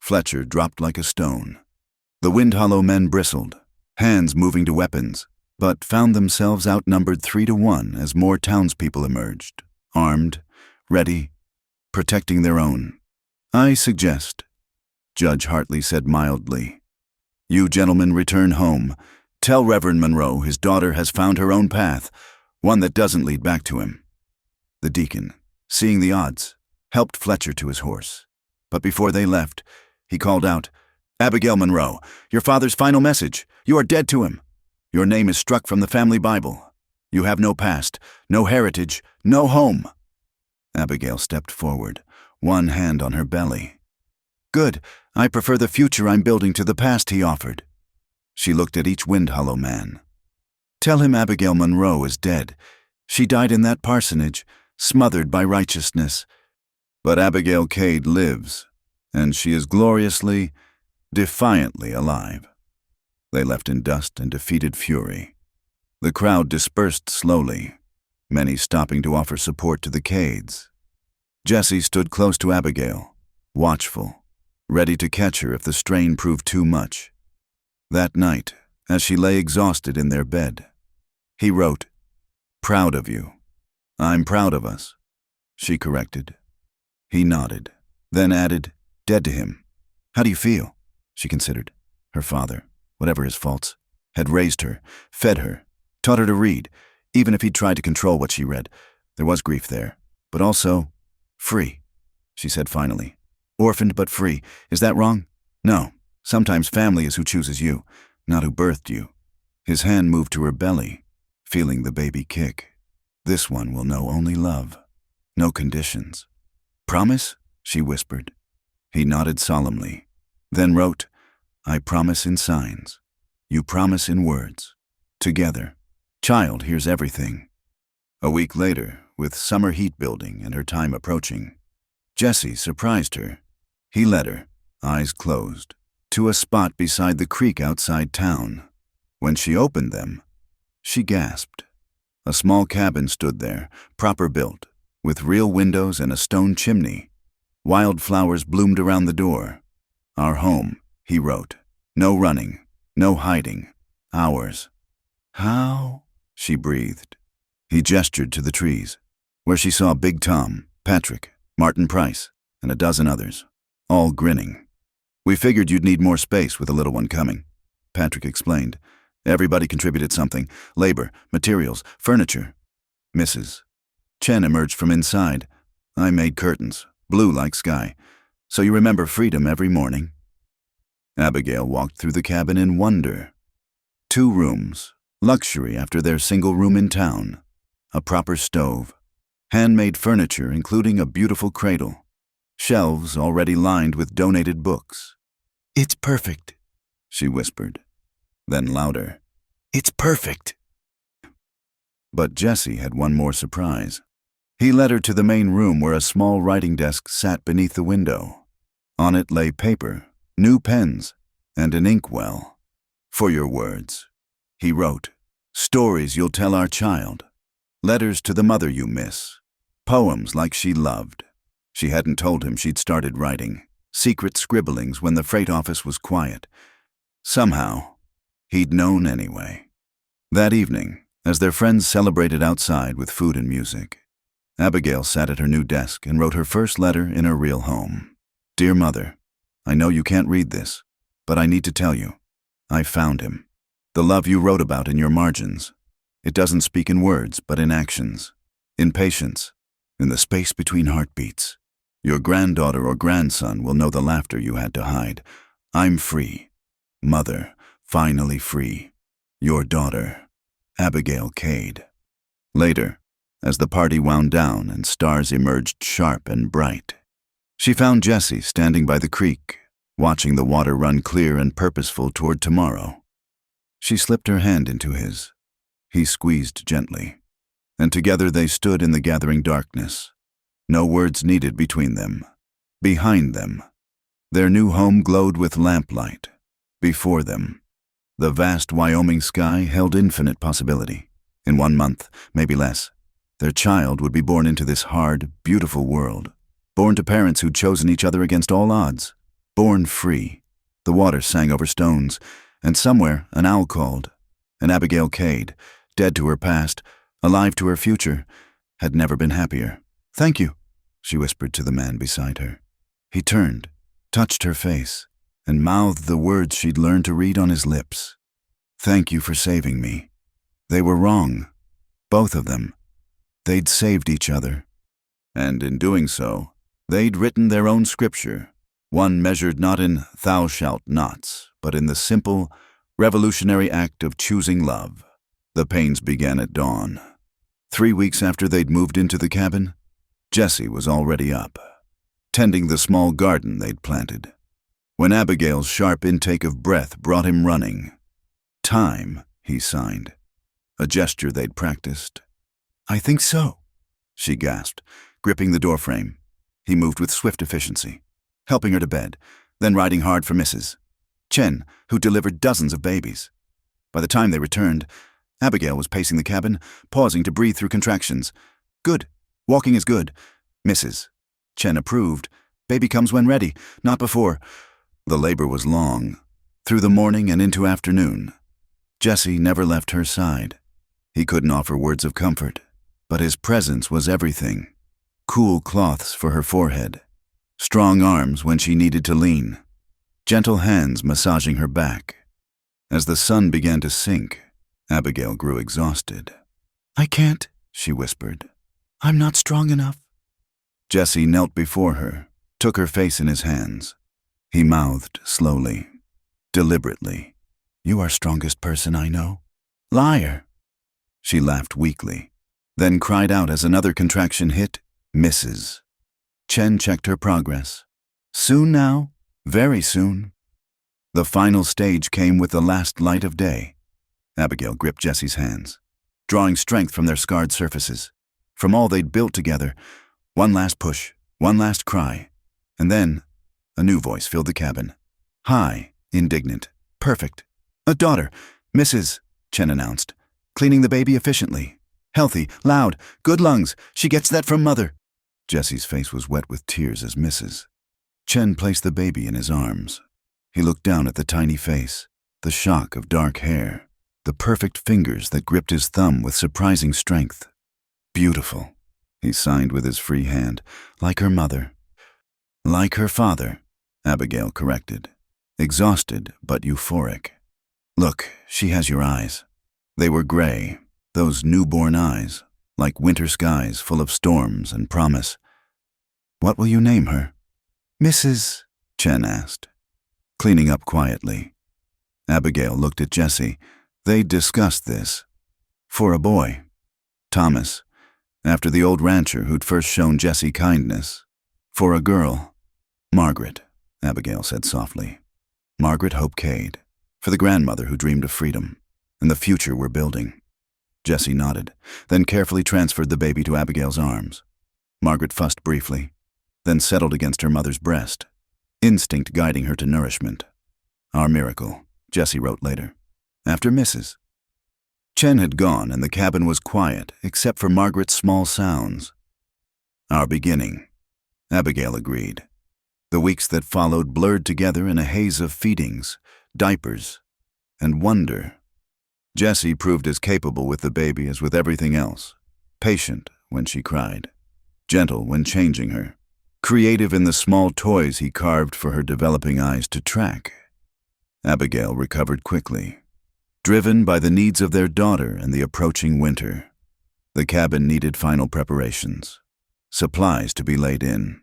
[SPEAKER 1] Fletcher dropped like a stone. The Wind Hollow men bristled, hands moving to weapons, but found themselves outnumbered 3-1 as more townspeople emerged, armed, ready, protecting their own. "I suggest," Judge Hartley said mildly, "you gentlemen return home. Tell Reverend Monroe his daughter has found her own path, one that doesn't lead back to him." The deacon, seeing the odds, helped Fletcher to his horse. But before they left, he called out, "Abigail Monroe, your father's final message. You are dead to him. Your name is struck from the family Bible. You have no past, no heritage, no home." Abigail stepped forward, one hand on her belly. "Good. I prefer the future I'm building to the past," he offered. She looked at each Wind Hollow man. "Tell him Abigail Monroe is dead. She died in that parsonage, smothered by righteousness. But Abigail Cade lives, and she is gloriously, defiantly alive." They left in dust and defeated fury. The crowd dispersed slowly, many stopping to offer support to the Cades. Jesse stood close to Abigail, watchful, ready to catch her if the strain proved too much. That night, as she lay exhausted in their bed, he wrote, "Proud of you. I'm proud of us," she corrected. He nodded, then added, "Dead to him. How do you feel?" She considered. Her father, whatever his faults, had raised her, fed her, taught her to read, even if he'd tried to control what she read. There was grief there, but also free, she said finally. "Orphaned but free. Is that wrong?" "No. Sometimes family is who chooses you, not who birthed you." His hand moved to her belly, feeling the baby kick. "This one will know only love. No conditions." "Promise?" she whispered. He nodded solemnly, then wrote, "I promise in signs. You promise in words. Together. Child hears everything." A week later, with summer heat building and her time approaching, Jesse surprised her. He led her, eyes closed, to a spot beside the creek outside town. When she opened them, she gasped. A small cabin stood there, proper built, with real windows and a stone chimney. Wildflowers bloomed around the door. "Our home," he wrote. "No running, no hiding. Ours." "How?" she breathed. He gestured to the trees, where she saw Big Tom, Patrick, Martin Price, and a dozen others, all grinning. "We figured you'd need more space with a little one coming," Patrick explained. "Everybody contributed something: labor, materials, furniture." Mrs. Chen emerged from inside. "I made curtains, blue like sky. So you remember freedom every morning?" Abigail walked through the cabin in wonder. 2 rooms, luxury after their single room in town, a proper stove, handmade furniture including a beautiful cradle, shelves already lined with donated books. "It's perfect," she whispered. Then louder, "It's perfect." But Jesse had one more surprise. He led her to the main room where a small writing desk sat beneath the window. On it lay paper, new pens, and an inkwell. "For your words," he wrote. "Stories you'll tell our child. Letters to the mother you miss. Poems like she loved." She hadn't told him she'd started writing. Secret scribblings when the freight office was quiet. Somehow, he'd known anyway. That evening, As their friends celebrated outside with food and music, Abigail sat at her new desk and wrote her first letter in her real home. Dear Mother, I know you can't read this, but I need to tell you, I found him. The love you wrote about in your margins. It doesn't speak in words, but in actions, in patience, in the space between heartbeats. Your granddaughter or grandson will know the laughter you had to hide. I'm free. Mother, finally free. Your daughter, Abigail Cade. Later, as the party wound down and stars emerged sharp and bright, she found Jesse standing by the creek, watching the water run clear and purposeful toward tomorrow. She slipped her hand into his. He squeezed gently, and together they stood in the gathering darkness. No words needed between them. Behind them, their new home glowed with lamplight. Before them, the vast Wyoming sky held infinite possibility. In 1 month, maybe less, their child would be born into this hard, beautiful world. Born to parents who'd chosen each other against all odds. Born free. The water sang over stones, and somewhere an owl called. And Abigail Cade, dead to her past, alive to her future, had never been happier. Thank you, she whispered to the man beside her. He turned, touched her face, and mouthed the words she'd learned to read on his lips. Thank you for saving me. They were wrong. Both of them. They'd saved each other. And in doing so, they'd written their own scripture, one measured not in thou shalt nots, but in the simple, revolutionary act of choosing love. The pains began at dawn. 3 weeks after they'd moved into the cabin, Jesse was already up, tending the small garden they'd planted, when Abigail's sharp intake of breath brought him running. Time, he signed, a gesture they'd practiced. I think so, she gasped, gripping the doorframe. He moved with swift efficiency, helping her to bed, then riding hard for Mrs. Chen, who delivered dozens of babies. By the time they returned, Abigail was pacing the cabin, pausing to breathe through contractions. Good. Walking is good. Mrs. Chen approved. Baby comes when ready, not before. The labor was long, through the morning and into afternoon. Jesse never left her side. He couldn't offer words of comfort, but his presence was everything. Cool cloths for her forehead, strong arms when she needed to lean, gentle hands massaging her back. As the sun began to sink, Abigail grew exhausted. I can't, she whispered. I'm not strong enough. Jesse knelt before her, took her face in his hands. He mouthed slowly, deliberately. You are strongest person I know. Liar. She laughed weakly, then cried out as another contraction hit, Mrs. Chen checked her progress. Soon now, very soon. The final stage came with the last light of day. Abigail gripped Jesse's hands, drawing strength from their scarred surfaces, from all they'd built together. One last push, one last cry, and then a new voice filled the cabin. High, indignant, perfect. A daughter, Mrs. Chen announced, cleaning the baby efficiently. Healthy, loud, good lungs. She gets that from mother. Jesse's face was wet with tears as Mrs. Chen placed the baby in his arms. He looked down at the tiny face, the shock of dark hair, the perfect fingers that gripped his thumb with surprising strength. Beautiful, he signed with his free hand, like her mother. Like her father, Abigail corrected, exhausted but euphoric. Look, she has your eyes. They were gray, those newborn eyes, like winter skies full of storms and promise. What will you name her? Mrs. Chen asked, cleaning up quietly. Abigail looked at Jesse. They'd discussed this. For a boy. Thomas, after the old rancher who'd first shown Jesse kindness. For a girl. Margaret, Abigail said softly. Margaret Hope Cade, for the grandmother who dreamed of freedom and the future we're building. Jesse nodded, then carefully transferred the baby to Abigail's arms. Margaret fussed briefly, then settled against her mother's breast, instinct guiding her to nourishment. Our miracle, Jesse wrote later, after Mrs. Chen had gone and the cabin was quiet except for Margaret's small sounds. Our beginning, Abigail agreed. The weeks that followed blurred together in a haze of feedings, diapers, and wonder. Jessie proved as capable with the baby as with everything else. Patient when she cried, gentle when changing her, creative in the small toys he carved for her developing eyes to track. Abigail recovered quickly, driven by the needs of their daughter and the approaching winter. The cabin needed final preparations, supplies to be laid in.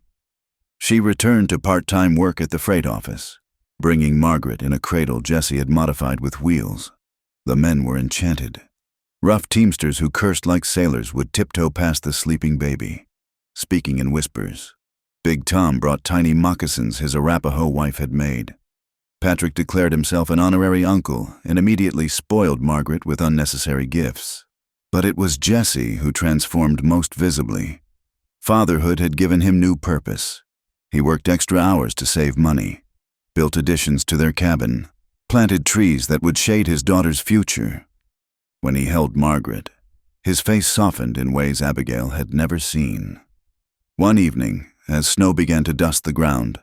[SPEAKER 1] She returned to part-time work at the freight office, bringing Margaret in a cradle Jessie had modified with wheels. The men were enchanted. Rough teamsters who cursed like sailors would tiptoe past the sleeping baby, speaking in whispers. Big Tom brought tiny moccasins his Arapaho wife had made. Patrick declared himself an honorary uncle and immediately spoiled Margaret with unnecessary gifts. But it was Jessie who transformed most visibly. Fatherhood had given him new purpose. He worked extra hours to save money, built additions to their cabin, planted trees that would shade his daughter's future. When he held Margaret, his face softened in ways Abigail had never seen. One evening, as snow began to dust the ground,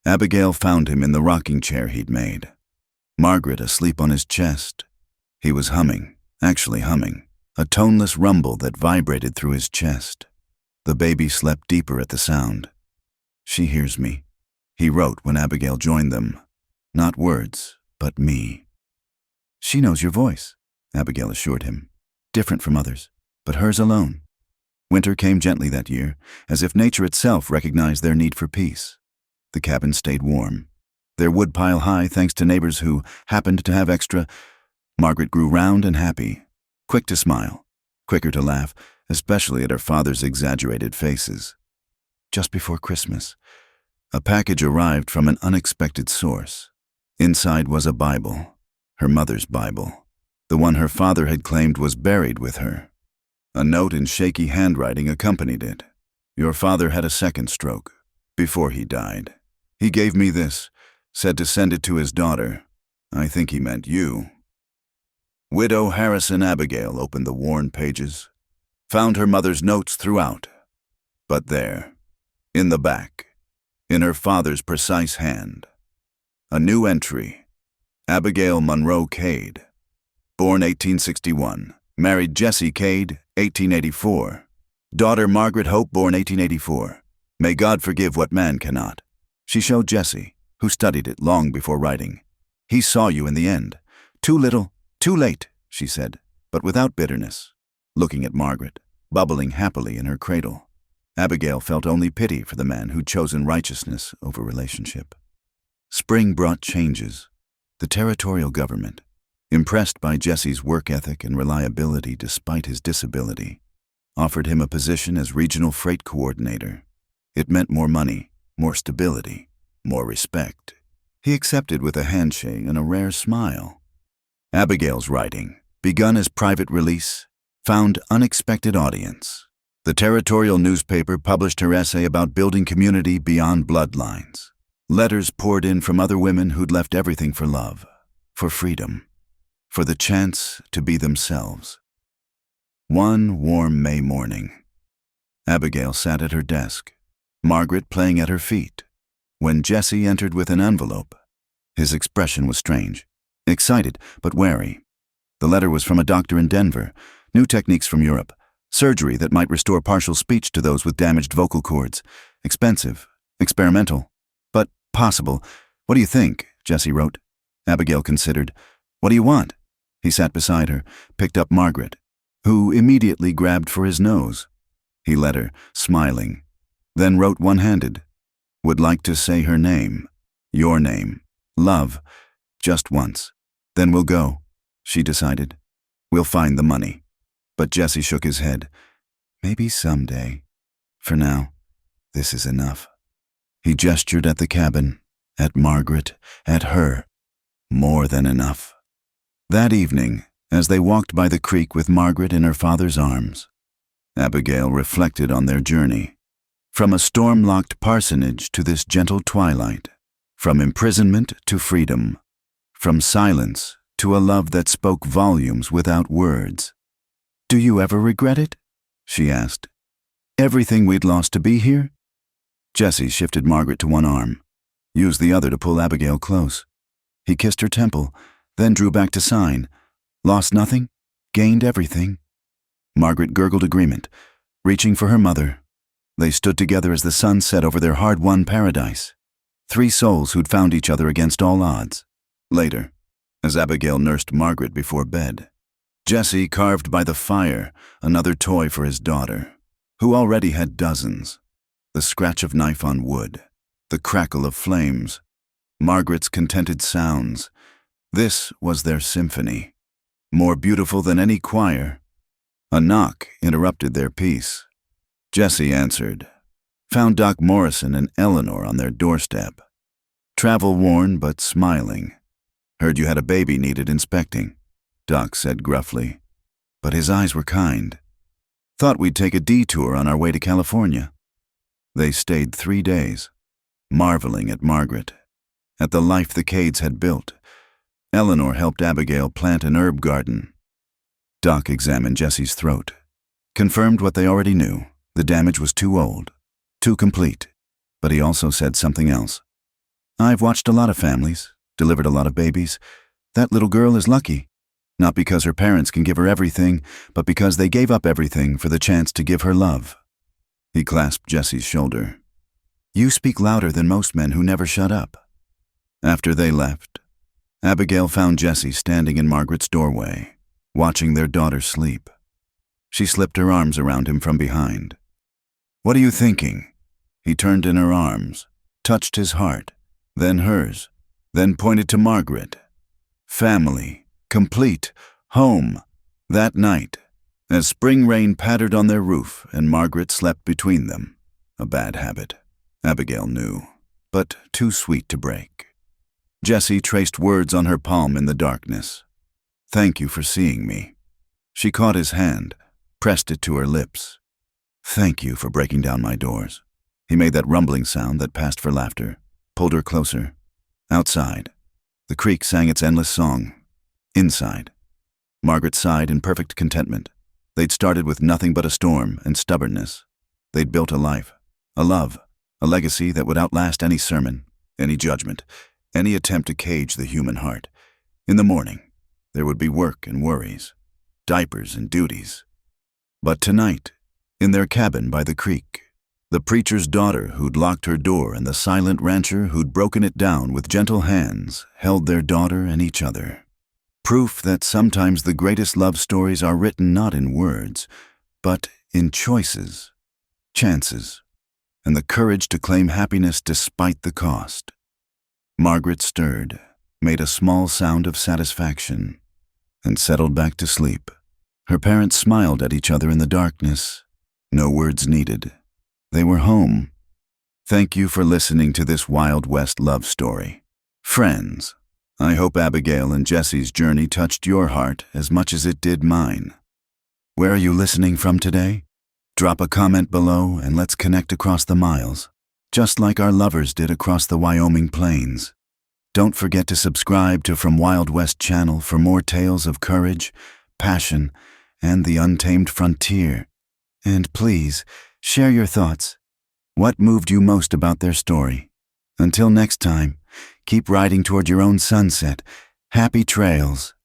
[SPEAKER 1] Abigail found him in the rocking chair he'd made, Margaret asleep on his chest. He was humming, actually humming, a toneless rumble that vibrated through his chest. The baby slept deeper at the sound. "She hears me," he wrote when Abigail joined them. "Not words, but me." "She knows your voice," Abigail assured him. "Different from others, but hers alone." Winter came gently that year, as if nature itself recognized their need for peace. The cabin stayed warm, their wood pile high thanks to neighbors who happened to have extra. Margaret grew round and happy, quick to smile, quicker to laugh, especially at her father's exaggerated faces. Just before Christmas, a package arrived from an unexpected source. Inside was a Bible, her mother's Bible, the one her father had claimed was buried with her. A note in shaky handwriting accompanied it. "Your father had a second stroke, before he died. He gave me this, said to send it to his daughter. I think he meant you." Widow Harrison Abigail opened the worn pages, found her mother's notes throughout. But there, in the back, in her father's precise hand, a new entry: Abigail Monroe Cade, born 1861, married Jesse Cade, 1884. Daughter Margaret Hope, born 1884. May God forgive what man cannot. She showed Jesse, who studied it long before writing. He saw you in the end. Too little, too late, she said, but without bitterness, looking at Margaret, bubbling happily in her cradle. Abigail felt only pity for the man who'd chosen righteousness over relationship. Spring brought changes. The territorial government, impressed by Jesse's work ethic and reliability despite his disability, offered him a position as regional freight coordinator. It meant more money, more stability, more respect. He accepted with a handshake and a rare smile. Abigail's writing, begun as private release, found unexpected audience. The territorial newspaper published her essay about building community beyond bloodlines. Letters poured in from other women who'd left everything for love, for freedom, for the chance to be themselves. One warm May morning, Abigail sat at her desk, Margaret playing at her feet, when Jesse entered with an envelope. His expression was strange, excited but wary. The letter was from a doctor in Denver, new techniques from Europe, surgery that might restore partial speech to those with damaged vocal cords. Expensive, experimental, but possible. "What do you think?" Jesse wrote. Abigail considered. "What do you want?" He sat beside her, picked up Margaret, who immediately grabbed for his nose. He let her, smiling, then wrote one-handed. "Would like to say her name, your name, love, just once. Then we'll go," she decided. "We'll find the money." But Jesse shook his head. "Maybe someday. For now, this is enough." He gestured at the cabin, at Margaret, at her. More than enough. That evening, as they walked by the creek with Margaret in her father's arms, Abigail reflected on their journey. From a storm-locked parsonage to this gentle twilight, from imprisonment to freedom, from silence to a love that spoke volumes without words. "Do you ever regret it?" she asked. "Everything we'd lost to be here?" Jesse shifted Margaret to one arm, used the other to pull Abigail close. He kissed her temple, then drew back to sign, Lost nothing, gained everything. Margaret gurgled agreement, reaching for her mother. They stood together as the sun set over their hard-won paradise. 3 souls who'd found each other against all odds. Later, as Abigail nursed Margaret before bed, Jesse carved by the fire another toy for his daughter, who already had dozens. The scratch of knife on wood, the crackle of flames, Margaret's contented sounds. This was their symphony, more beautiful than any choir. A knock interrupted their peace. Jesse answered, found Doc Morrison and Eleanor on their doorstep. Travel-worn but smiling. Heard you had a baby needed inspecting, Doc said gruffly, but his eyes were kind. Thought we'd take a detour on our way to California. They stayed 3 days, marveling at Margaret, at the life the Cades had built. Eleanor helped Abigail plant an herb garden. Doc examined Jesse's throat, confirmed what they already knew. The damage was too old, too complete, but he also said something else. I've watched a lot of families, delivered a lot of babies. That little girl is lucky, not because her parents can give her everything, but because they gave up everything for the chance to give her love. He clasped Jesse's shoulder. You speak louder than most men who never shut up. After they left, Abigail found Jesse standing in Margaret's doorway, watching their daughter sleep. She slipped her arms around him from behind. What are you thinking? He turned in her arms, touched his heart, then hers, then pointed to Margaret. Family, complete, home. That night, as spring rain pattered on their roof and Margaret slept between them. A bad habit, Abigail knew, but too sweet to break. Jesse traced words on her palm in the darkness. Thank you for seeing me. She caught his hand, pressed it to her lips. Thank you for breaking down my doors. He made that rumbling sound that passed for laughter, pulled her closer. Outside, the creek sang its endless song. Inside, Margaret sighed in perfect contentment. They'd started with nothing but a storm and stubbornness. They'd built a life, a love, a legacy that would outlast any sermon, any judgment, any attempt to cage the human heart. In the morning, there would be work and worries, diapers and duties. But tonight, in their cabin by the creek, the preacher's daughter who'd locked her door and the silent rancher who'd broken it down with gentle hands held their daughter and each other. Proof that sometimes the greatest love stories are written not in words, but in choices, chances, and the courage to claim happiness despite the cost. Margaret stirred, made a small sound of satisfaction, and settled back to sleep. Her parents smiled at each other in the darkness. No words needed. They were home. Thank you for listening to this Wild West love story. Friends, I hope Abigail and Jesse's journey touched your heart as much as it did mine. Where are you listening from today? Drop a comment below and let's connect across the miles, just like our lovers did across the Wyoming plains. Don't forget to subscribe to From Wild West channel for more tales of courage, passion, and the untamed frontier. And please, share your thoughts. What moved you most about their story? Until next time, keep riding toward your own sunset. Happy trails.